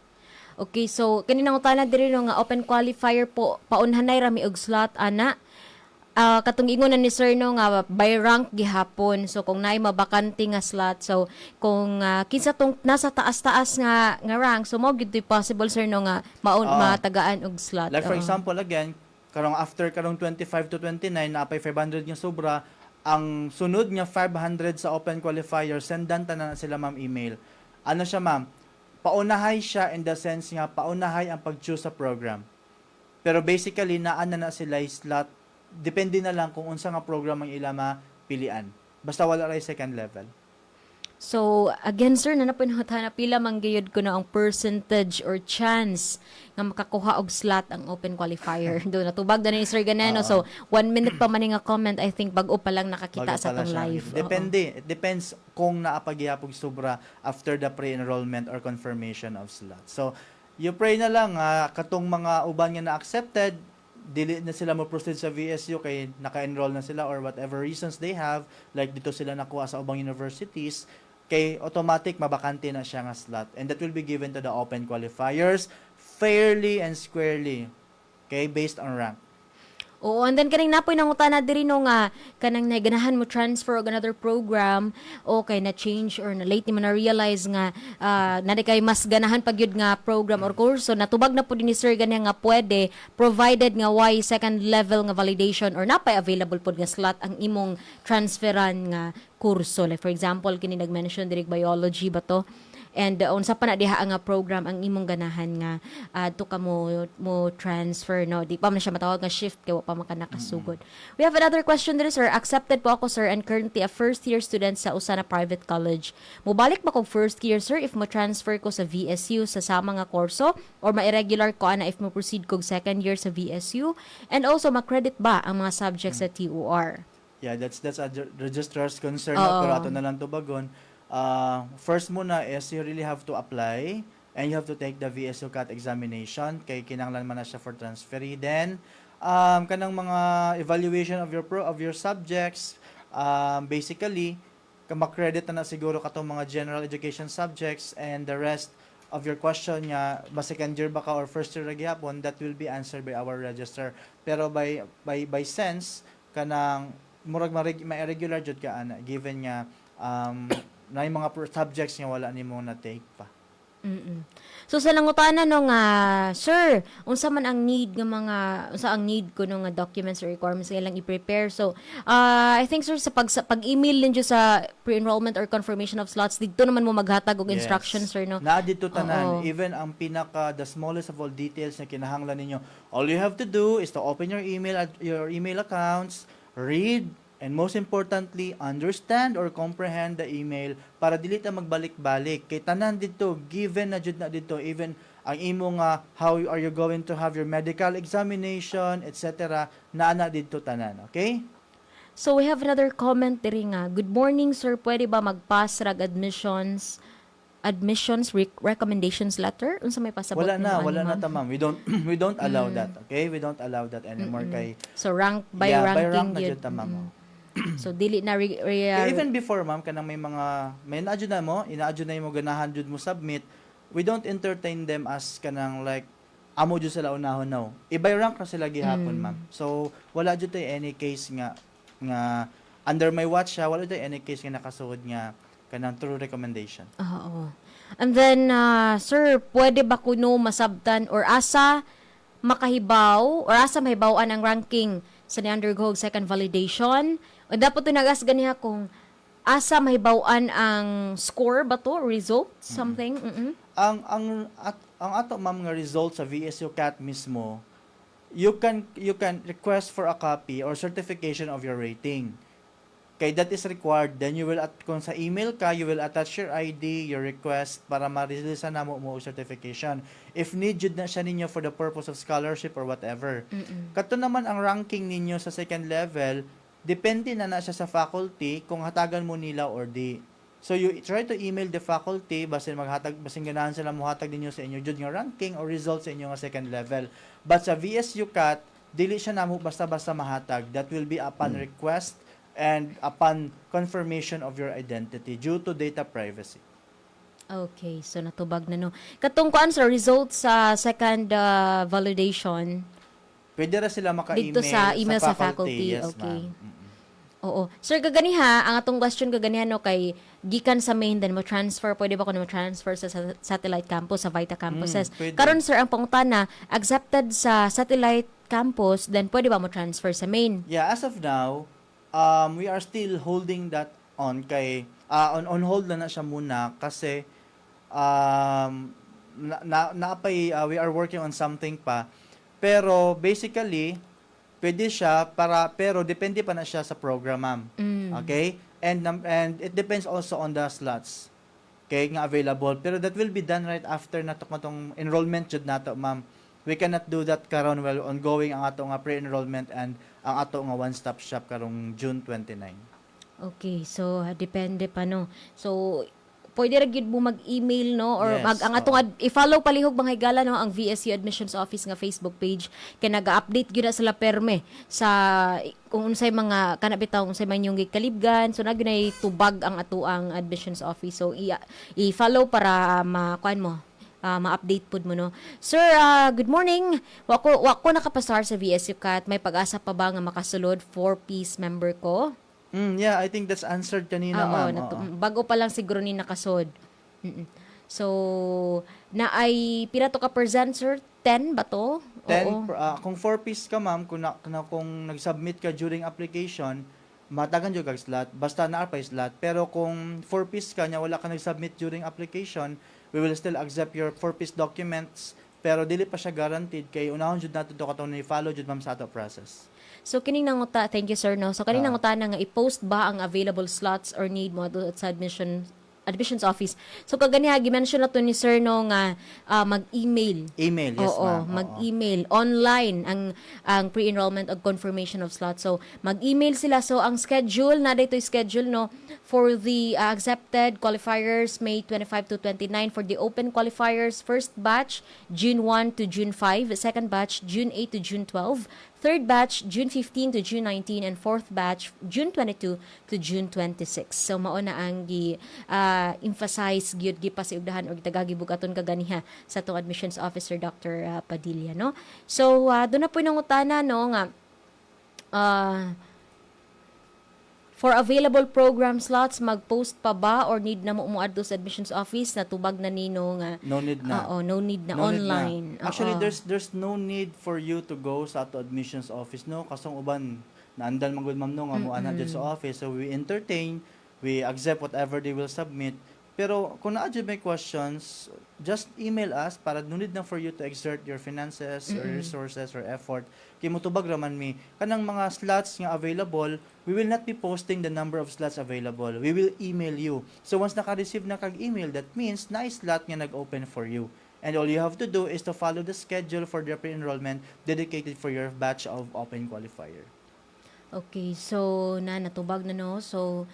Okay, so kaninang utana diri no nga open qualifier po paunhanay rami og slot ana. Katong ingon na ni sir no nga by rank gihapon. So kung naay mabakante nga slot, so kung kinsa tong nasa taas-taas nga rank, so mo gid possible sir no nga matagaan og slot.
Like for example again, after 25 to 29 naapay 500 nga sobra, ang sunod nga 500 sa open qualifier sendan tanan na sila ma'am email. Ano siya ma'am? Paunahay siya in the sense nga paunahay ang pag-choose sa program. Pero basically naa na sila slot, depende na lang kung unsa nga program ang ila mapilian. Basta wala ray second level.
So, again, sir, na pila manggayod ko na ang percentage or chance nga makakuha og slot ang open qualifier. Doon natubag na ni Sir Ganeno. So, 1 minute pa man nga comment, I think bago pa lang nakakita
Bago
sa
pala
tong
siya.
live. Oo.
Depende. It depends kung naapagyapog sobra after the pre-enrollment or confirmation of slot. So, you pray na lang katong mga uban nga na-accepted, dili na sila mo proceed sa VSU kay naka-enroll na sila or whatever reasons they have, like dito sila nakuha sa ubang universities, kay automatic mabakante na siya nga slot, and that will be given to the open qualifiers fairly and squarely, okay, based on rank.
Oo, and then kaning napoy nangutana diri no nga kanang naganahan mo transfer og another program, okay na change or na late ni mo na realize nga na kay mas ganahan pag yun nga program or course, so natubag na po din ni Sir ganya nga pwede provided nga why second level nga validation or napay available pod nga slot ang imong transferan nga kurso. Like for example, kini nag-mention diri biology ba to? And unsa pa na diha nga program ang imong ganahan nga to ka mo transfer, no, di pa man siya matawag nga shift kay wa pa man ka nakasugod. We have another question there, sir. Accepted po ako, sir, and currently a first year student sa usa na private college. Mobalik ba ko first year, sir, if mo transfer ko sa VSU sa sama nga kurso, or ma-irregular ko ana if mo proceed ko second year sa VSU, and also ma-credit ba ang mga subjects sa TUR?
Yeah, that's a registrar's concern,
Oo.
no? Pero ato na lang tubagon. First muna is you really have to apply and you have to take the VSU CAT examination kay kinahanglan man na siya for transferee. Then kanang mga evaluation of your subjects, basically ma-credit na siguro katong mga general education subjects, and the rest of your question nga ba second year ba ka or first year ra gyapon, that will be answered by our registrar. Pero by sense kanang murag ma-irregular jud ka ana given nga na yung mga subjects nga wala nimo na take pa.
So sa nangutana no nga, sir, unsa man ang need ko no nga documents or requirements nga lang i-prepare. So I think, sir, sa pag-email ninyo sa pre-enrollment or confirmation of slots, dito naman mo maghatag og instructions, sir, no.
Na dito tanan,
Oo.
even ang the smallest of all details na kinahanglan ninyo, all you have to do is to open your email accounts, read, and most importantly, understand or comprehend the email para dili ta magbalik-balik. Kay tanan dito, given na jud na dito, even ang imo nga how are you going to have your medical examination, etc. na dito tanan, okay?
So we have another comment diri nga. Good morning, sir. Pwede ba mag-pass rag admissions recommendations letter? Unsa may pasabot
Wala
nimo,
na
ma'am?
ta, ma'am. We don't allow that, okay? We don't allow that anymore kay
So rank by
by
ranking
rank na
yun.
jud ta, ma'am.
So dili na
Kaya even before, ma'am, kanang may na-adjud na mo, ina-adjud na mo ganahan jud mo submit, we don't entertain them as kanang like amo jud sila unahon now. Ibay rank na sila gihapon, ma'am. So wala jud tay any case nga under my watch siya, wala tay any case nga nakasuod nga kanang true recommendation.
Oo. And then sir, pwede ba kuno masabtan or asa makahibaw or asa mahibawan ang ranking sa ni-undergo second validation? O dapat tinagas ganiha kung asa mahibawan ang score ba to, result, something?
Ang ato, ma'am, nga result sa VSU CAT mismo, you can request for a copy or certification of your rating. Kay that is required, then you will kung sa email ka, you will attach your ID, your request para ma-release na mo certification. If needed na siya ninyo for the purpose of scholarship or whatever. Kato naman ang ranking ninyo sa second level, depende na siya sa faculty kung hatagan mo nila or di. So you try to email the faculty basin ganahan sila mohatag ninyo sa inyo jud nga ranking or results sa inyo nga second level. But sa VSU CAT, dili siya namo basta-basta mahatag. That will be upon request and upon confirmation of your identity due to data privacy.
Okay, so natubag na no. Katong kuan, sir, results sa second validation
Pwede ra sila maka-email
dito sa email sa faculty.
Yes,
Okay.
ma'am.
Oo. Sir, kaganiha, ang atong question kaganiha no kay gikan sa main then mo transfer, pwede ba ko na mo transfer sa satellite campus sa Vita campuses?
Pwede.
Karon, sir, ang pangutana, accepted sa satellite campus, then pwede ba mo transfer sa main?
Yeah, as of now, we are still holding that on kay on hold na siya muna kasi we are working on something pa. Pero basically, pwede siya pero depende pa na siya sa program, ma'am. Okay? and it depends also on the slots kay nga available, pero that will be done right after nato matong enrollment jud nato, ma'am. We cannot do that karon while ongoing ang ato nga pre-enrollment and ang ato nga one-stop shop karong June 29.
Okay, so depende pa no. So pwede ra gyud mo mag-email no or
Yes,
ang atong i-follow palihog mga higala no ang VSU Admissions Office nga Facebook page kay naga-update gyud na sila perme sa kung unsay mga kanabitaw unsay man yung gikalibgan, so nagunay tubag ang atuang admissions office. So i-follow para makuan mo ma-update pud mo no. Sir, good morning. Wako nakapasar sa VSU Cat. May pag-asa pa ba nga makasulod 4-piece member ko?
Yeah, I think that's answered kanina, ma'am.
Bago pa lang siguro ni nakasod. So, na ay pila to ka percent, sir? 10 ba to?
10, kung 4-piece ka, ma'am, kung nag-submit ka during application, matagan jud kag slot, basta naa pa slot. Pero kung 4-piece ka nya wala ka nag-submit during application, we will still accept your 4-piece documents, pero dili pa siya guaranteed kay unahon jud nato to katong ni-follow jud, ma'am, sa ato process.
So kining nanguta, thank you sir no. So kining nanguta na nga i-post ba ang available slots or need mo sa admissions office. So kagani gi-mention na to ni sir no nga mag-email.
Email, yes, ma'am.
Mag-email online ang pre-enrollment of confirmation of slots. So mag-email sila. So ang schedule na dito schedule no for the accepted qualifiers May 25 to 29, for the open qualifiers first batch June 1 to June 5, second batch June 8 to June 12, third batch June 15 to June 19, and fourth batch June 22 to June 26. So mao na ang emphasize gyud gipasiugdahan or gitagagibugaton kaganiha sa tong admissions officer Dr. Padilla no. So do na po nangutana no nga for available program slots, mag-post pa ba or need na mo umuadto sa admissions office na tubag na nino nga
No need na.
no need na
No need
online.
na. Actually, there's no need for you to go sa ato admissions office, no? Kasong uban naandal man gud, ma'am, no, nga mo ana dyan sa office. So we entertain, we accept whatever they will submit. Pero kung naa dyan may questions, just email us para no need na for you to exert your finances or resources or effort. Kay motubag raman mi kanang mga slots nga available, we will not be posting the number of slots available. We will email you. So once naka-receive na kag email, that means na slot nga nag-open for you. And all you have to do is to follow the schedule for the pre-enrollment dedicated for your batch of open qualifier.
Okay, so natubag na no. So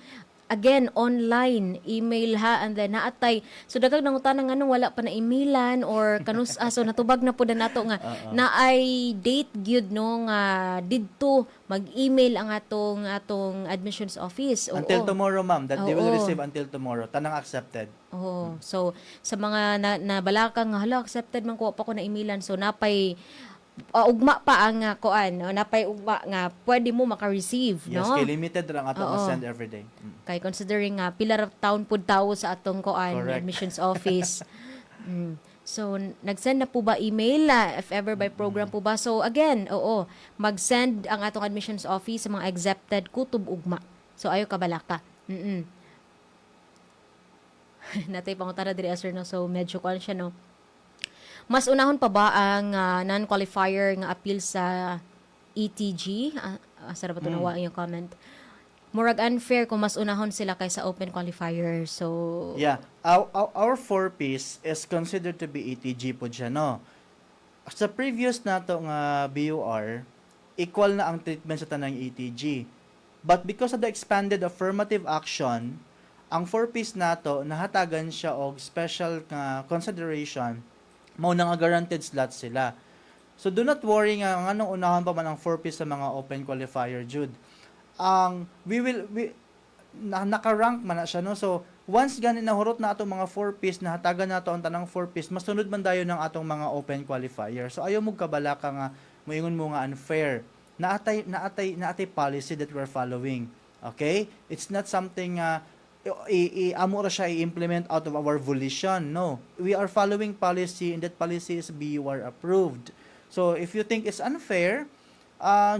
again, online, email ha, and then naatay. So dagag nangutana nga nung wala pa na emailan or kanus so natubag na po na nato nga na ay date gyud no nga didto mag-email ang atong admissions office.
Until tomorrow, ma'am, that they will receive until tomorrow. Tanang accepted.
So sa mga nabalakang hala accepted man ko pa ko na emailan, so napay ugma pa ang kuan, napay ugma nga pwede mo maka-receive,
Yes,
no?
kay limited ra ang ato send every day.
Kay considering pila ra taon pud tawo sa atong kuan
Correct.
admissions office. So nag-send na po ba email if ever by program po ba? So again, mag-send ang atong admissions office sa mga accepted kutob ugma. So ayo kabalaka. Natay pangutara diri sir no. So medyo kuan siya no. Mas unahon pa ba ang non-qualifier nga appeal sa ETG? Sarap ba ito nawa yung comment? Murag unfair kung mas unahon sila kaysa open qualifier. So,
Yeah. Our 4-piece is considered to be ETG po dyan, no? Sa previous nato nga BUR, equal na ang treatment sa tanang ETG. But because of the expanded affirmative action, ang 4-piece nato, nahatagan siya og special consideration, mao na nga guaranteed slots sila. So do not worry nga anong unahan pa man ang 4-piece sa mga open qualifier, Jude. Naka-rank man na siya, no? So once gani nahurot na atong mga 4-piece, nahatagan nato ang tanang 4-piece, masunod man dayon ng atong mga open qualifier. So ayaw mo kabalaka nga moingon mo nga unfair. Naatay policy that we're following. Okay? It's not something amo ra siya i-implement out of our volition. No. We are following policy, and that policy is BUR approved. So if you think it's unfair,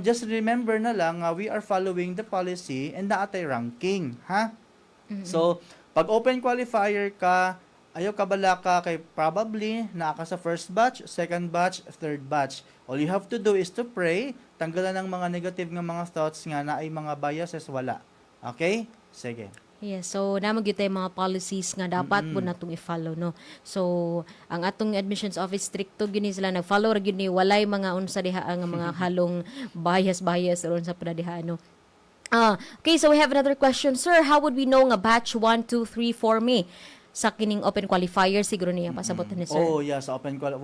just remember na lang we are following the policy and naatay ranking, ha? So pag open qualifier ka, ayaw kabalaka kay probably naa ka sa first batch, second batch, third batch. All you have to do is to pray, tanggalan ng mga negative nga mga thoughts nga naay mga biases, wala. Okay? Sige.
Yes, so namo gyud tay mga policies nga dapat po natong i-follow, no. So ang atong admissions office stricto gyud ni sila nag-follow ra gyud ni walay mga unsa diha nga mga halong bias ron sa padiha, no. Okay, so we have another question, sir. How would we know nga batch 1, 2, 3, 4 me sa kining open qualifier siguro niya pasabot ni sir?
Oh, yeah, sa open qual.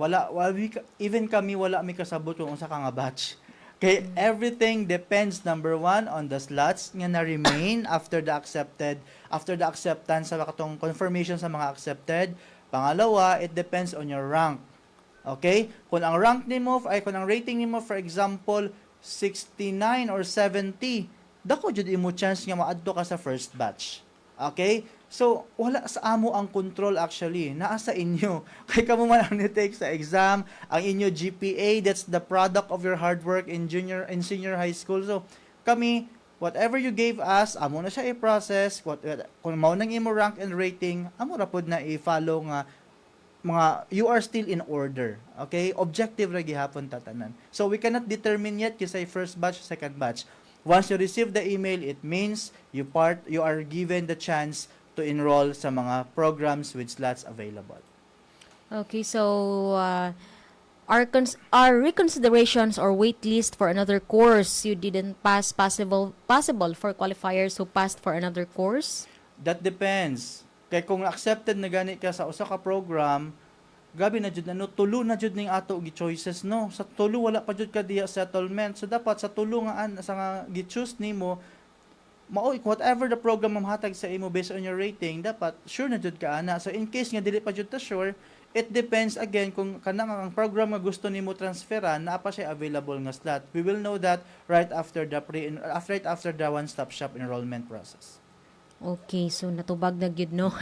Even kami wala mi kasabot kung unsa ka nga batch. Kay everything depends, number one, on the slots nga na-remain after the acceptance sa katong confirmation sa mga accepted. Pangalawa, it depends on your rank. Okay? Kung ang rank nimo kung ang rating nimo for example 69 or 70, dako jud imo chance nga maadto ka sa first batch. Okay? So, wala sa amo ang control actually. Naa sa inyo. Kaya kamo man ang ni-take sa exam, ang inyo GPA, that's the product of your hard work in senior high school. So, kami, whatever you gave us, amo na siya i-process. Kung mao nang imo rank and rating, amo ra pod na i-follow nga you are still in order. Okay? Objective ra gihapon tatanan. So, we cannot determine yet kisay first batch, second batch. Once you receive the email, it means you are given the chance to enroll sa mga programs with slots available.
Okay, so our reconsiderations or wait list for another course you didn't pass possible for qualifiers who passed for another course?
That depends. Kay kung accepted na gani ka sa usa ka program, gabi na jud tulo na jud ning ato gi choices, no. Sa tulo wala pa jud ka diya settlement. So dapat sa tulo nga sa nga gi-choose nimo, whatever the program mamhatag sa imo based on your rating, dapat sure na jud ka ana. So in case nga dili pa jud ta sure, it depends again kung kanang ang program nga gusto nimo transferan naa pa siya available nga slot. We will know that right after the one-stop shop enrollment process.
Okay, so natubag na gyud, no.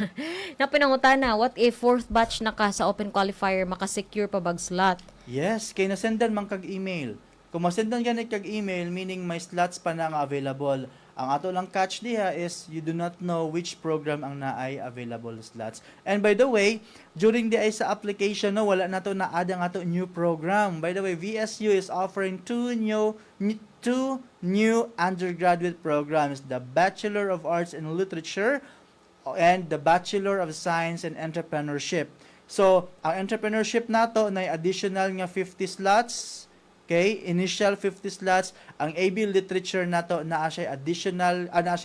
Napinangutana, what if fourth batch na ka sa open qualifier, makasecure pa bag slot?
Yes, kay nasendan man kag email. Kung masendan ganit kag email, meaning may slots pa na nga available. Ang ato lang catch diha is you do not know which program ang naay available slots. And by the way, during sa application, no, wala na to na-add ang ato new program. By the way, VSU is offering two new undergraduate programs, the Bachelor of Arts in Literature and the Bachelor of Science and Entrepreneurship. So, ang entrepreneurship nato na additional nga 50 slots. Okay, initial 50 slots. Ang AB literature nato naa siya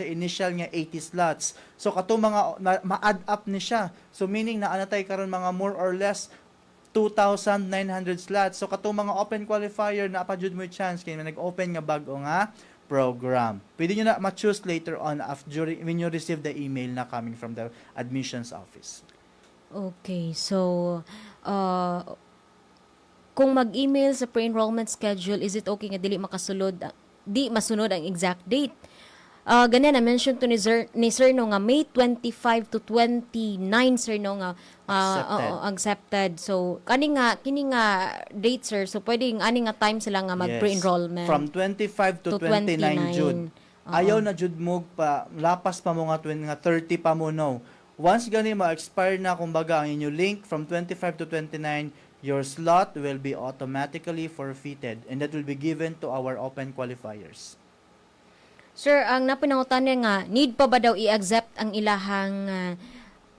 initial nga 80 slots. So kato mga ma-add up ni siya. So meaning na anatay karon mga more or less 2,900 slots. So kato mga open qualifier na pa jud mo chance kay nag-open nga bag-o nga program. Pwede niyo na ma-choose later on when you receive the email na coming from the admissions office.
Okay, so kung mag-email sa pre-enrollment schedule, is it okay nga di masunod ang exact date? Ganyan na mention to ni sir no nga May 25 to 29 sir no nga accepted. So kini nga date sir, so pwedeng ani nga time sila nga mag pre-enrollment.
From 25 to 29 June. Ayaw na jud mo pa lapas pa mo nga 30 pa mo no. Once gani ma-expire na kumbaga ang inyo link from 25 to 29, your slot will be automatically forfeited and that will be given to our open qualifiers.
Sir, ang napinangutan niya nga, need pa ba daw i-accept ang ilahang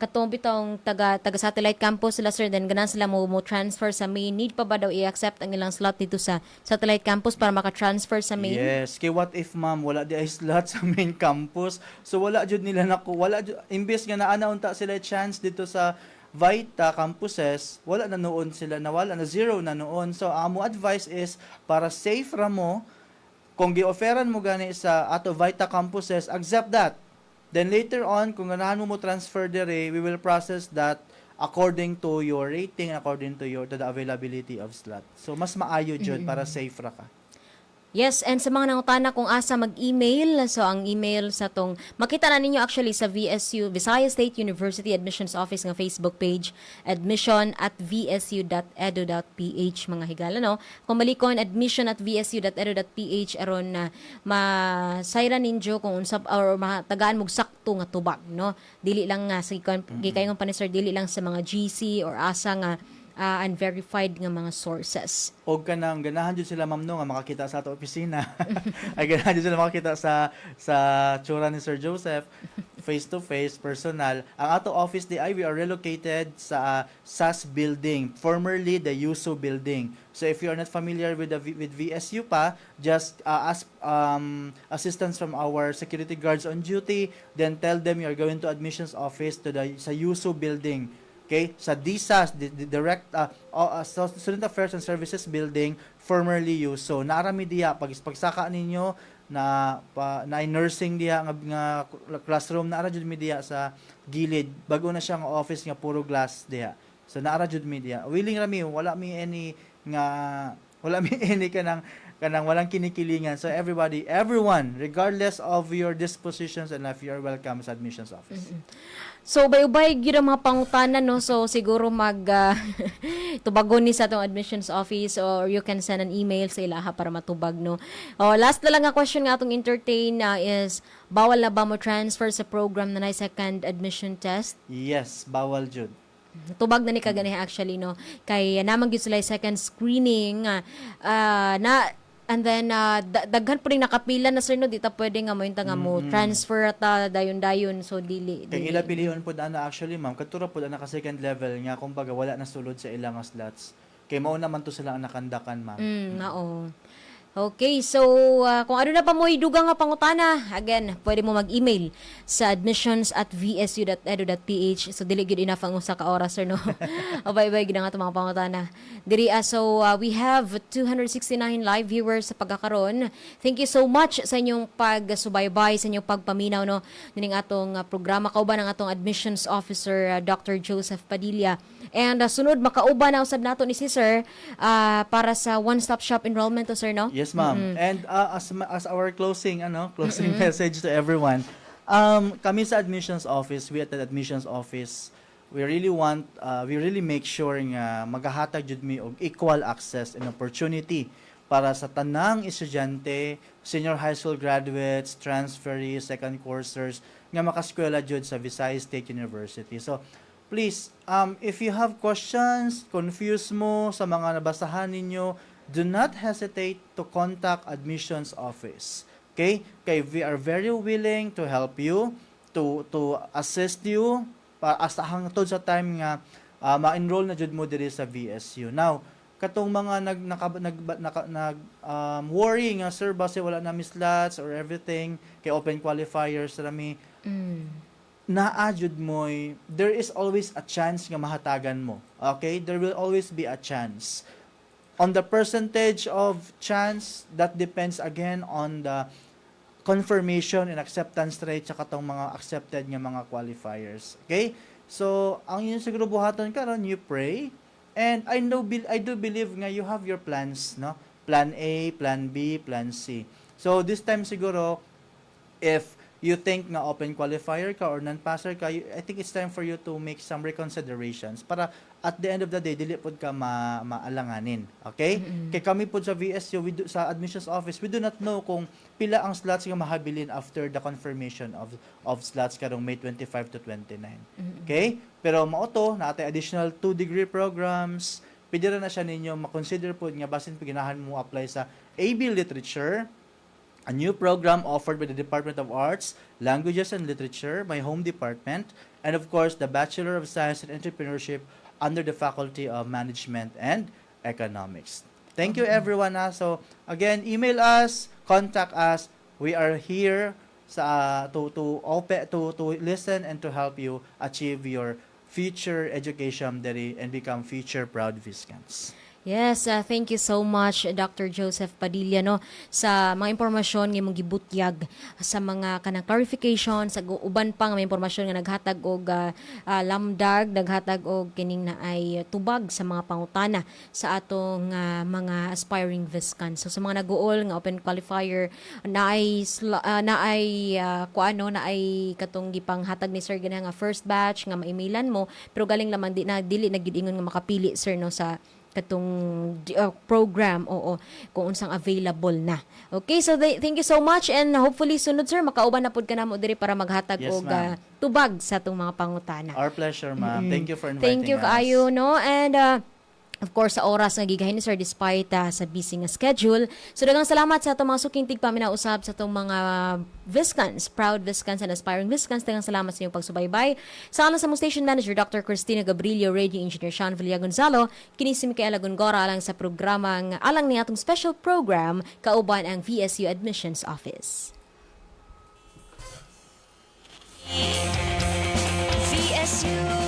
katong bitong taga satellite campus sila sir, then ganan sila mo transfer sa main, need pa ba daw i-accept ang ilang slot dito sa satellite campus para maka-transfer sa main?
Yes, kay what if ma'am wala di ay slot sa main campus, so wala jud nila imbes nga naana unta sila chance dito sa Vita campuses, wala na noon sila, nawala na, zero na noon. So amo advice is para safe ra mo, kung gi-offeran mo gani sa ato Vita campuses, accept that. Then later on, kung ganahan mo transfer dire, we will process that according to your rating, according to the availability of slot. So mas maayo jud para safe ra ka.
Yes, and sa mga nangutana kung asa mag-email, so ang email sa tong makita na ninyo actually sa VSU, Visayas State University Admissions Office nga Facebook page, admission@vsu.edu.ph mga higala, no? Kung malikon, admission@vsu.edu.ph aron na masayra ninyo kung unsab or matagaan mo sakto nga tubag, no? Dili lang nga sa gikayon pa ni sir, dili lang sa mga GC or asa nga unverified nga mga sources.
Og kanang ganahan jud sila ma'am no nga makakita sa ato opisina. Ay ganahan jud sila makakita sa tsura ni Sir Joseph face to face personal. Ang ato office di ay we are relocated sa SAS building, formerly the USO building. So if you are not familiar with with VSU pa, just ask assistance from our security guards on duty, then tell them you are going to admissions office to the sa USO building. Okay, sa DSAS, the direct Student Affairs and Services building, formerly USO. Naarami diya pagsaka ninyo na nursing diya nga classroom naara jud mi diya sa gilid. Bago na siya nga office nga puro glass diya. So naara jud mi diya. Willing rami wala mi any kanang walang kinikilingan. So everyone, regardless of your dispositions and life, you are welcome sa admissions office.
So bay-ubay gyud ang mga pangutanan no, so siguro tubagon ni sa atong admissions office or you can send an email sa ilaha para matubag no. Last na lang nga question nga atong entertain is bawal na ba mo transfer sa program na second admission test?
Yes, bawal jud.
Tubag na ni kagani actually no, kay namang gyud sila second screening and then daghan po ring nakapila na sir no, di ta pwede nga mo nga mo transfer ta dayon so dili.
Kay ila pilion pud ana actually ma'am kadtura pud ana ka second level nga kumbaga wala na sulod sa ilang slots. Kay mao naman to sila ang nakandakan ma'am.
Oo. Okay, so kung ano na pa mo idugang nga pangutana, again, pwede mo mag-email sa admissions@vsu.edu.ph. So dili gyud enough ang usa ka oras sir no. Bye-bye gid nga itong mga pangutana. Diri so we have 269 live viewers sa pagkakaron. Thank you so much sa inyong pagsubaybay, sa inyong pagpaminaw no nining atong programa kauban ang atong admissions officer Dr. Joseph Padilla. And sunod makauban na usab nato ni si sir para sa one-stop shop enrollment to sir no.
Yes, ma'am. And as our closing message to everyone, kami sa admissions office, we at the admissions office, we really make sure nga magahatag jud mi og equal access and opportunity para sa tanang estudyante, senior high school graduates, transferees, second coursers nga makaskwela jud sa Visayas State University. So please, if you have questions, confused mo sa mga nabasahan ninyo, do not hesitate to contact admissions office. Okay? Kay we are very willing to help you, to assist you hasta hangtod sa time nga ma-enroll na jud mo diri sa VSU. Now, katong mga worry nga sir base wala na mi slots or everything kay open qualifiers rami. Naa jud mo, there is always a chance nga mahatagan mo. Okay? There will always be a chance. On the percentage of chance, that depends again on the confirmation and acceptance rate sa katong mga accepted nga mga qualifiers. Okay? So, ang yun siguro buhaton karon, you pray. And I do believe nga you have your plans, no? Plan A, Plan B, Plan C. So, this time siguro, if you think na open qualifier ka or non-passer ka, I think it's time for you to make some reconsiderations para at the end of the day, dili pod ka maalanganin. Okay? Kay kami pod sa VSU, sa admissions office, we do not know kung pila ang slots nga mahabilin after the confirmation of slots karong May 25 to 29. Okay? Pero mao to, natay additional 2-degree programs, pwede na siya ninyo makonsider pod nga basin paginahan mo apply sa AB Literature, a new program offered by the Department of Arts, Languages and Literature, my home department, and of course, the Bachelor of Science and Entrepreneurship under the Faculty of Management and Economics. Thank you everyone. So again, email us, contact us. We are here to listen and to help you achieve your future education and become future proud Viscans.
Yes, thank you so much Dr. Joseph Padilla no sa mga impormasyon nga imong gibutyag sa mga kanang clarification sa uban pa nga mga impormasyon nga naghatag og lamdag, naghatag og kining naay tubag sa mga pangutana sa atong mga aspiring Viscans. So sa mga nag-uol nga open qualifier naay katong gipanghatag ni sir gina nga first batch nga maimilan mo pero galing lamang dili na gid ingon nga makapili sir no sa katong program kung unsang available na. Okay, so thank you so much and hopefully sunod sir makauban na pud ka namo diri para maghatag og tubag sa atong mga pangutana.
Our pleasure, ma'am. Thank you for inviting us.
Thank you kaayo no and Of course, sa oras nga gigahin ni Sir despite sa busy nga schedule. So, daghang salamat sa itong mga suking tigpaminausab sa itong mga Viscans, proud Viscans and aspiring Viscans. Daghang salamat sa inyong pagsubaybay. Sa alam sa mong station manager, Dr. Cristina Gabrilio, radio engineer Sean Villa Gonzalo, kini si Micaela Gongora alang sa programang, alang ni atong special program, kauban ang VSU Admissions Office.
VSU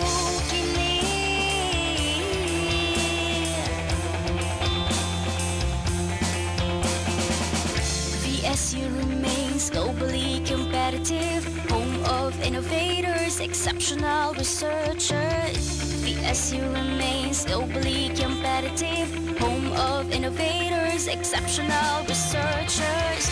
VSU remains globally competitive, home of innovators, exceptional researchers. VSU remains globally competitive, home of innovators, exceptional researchers.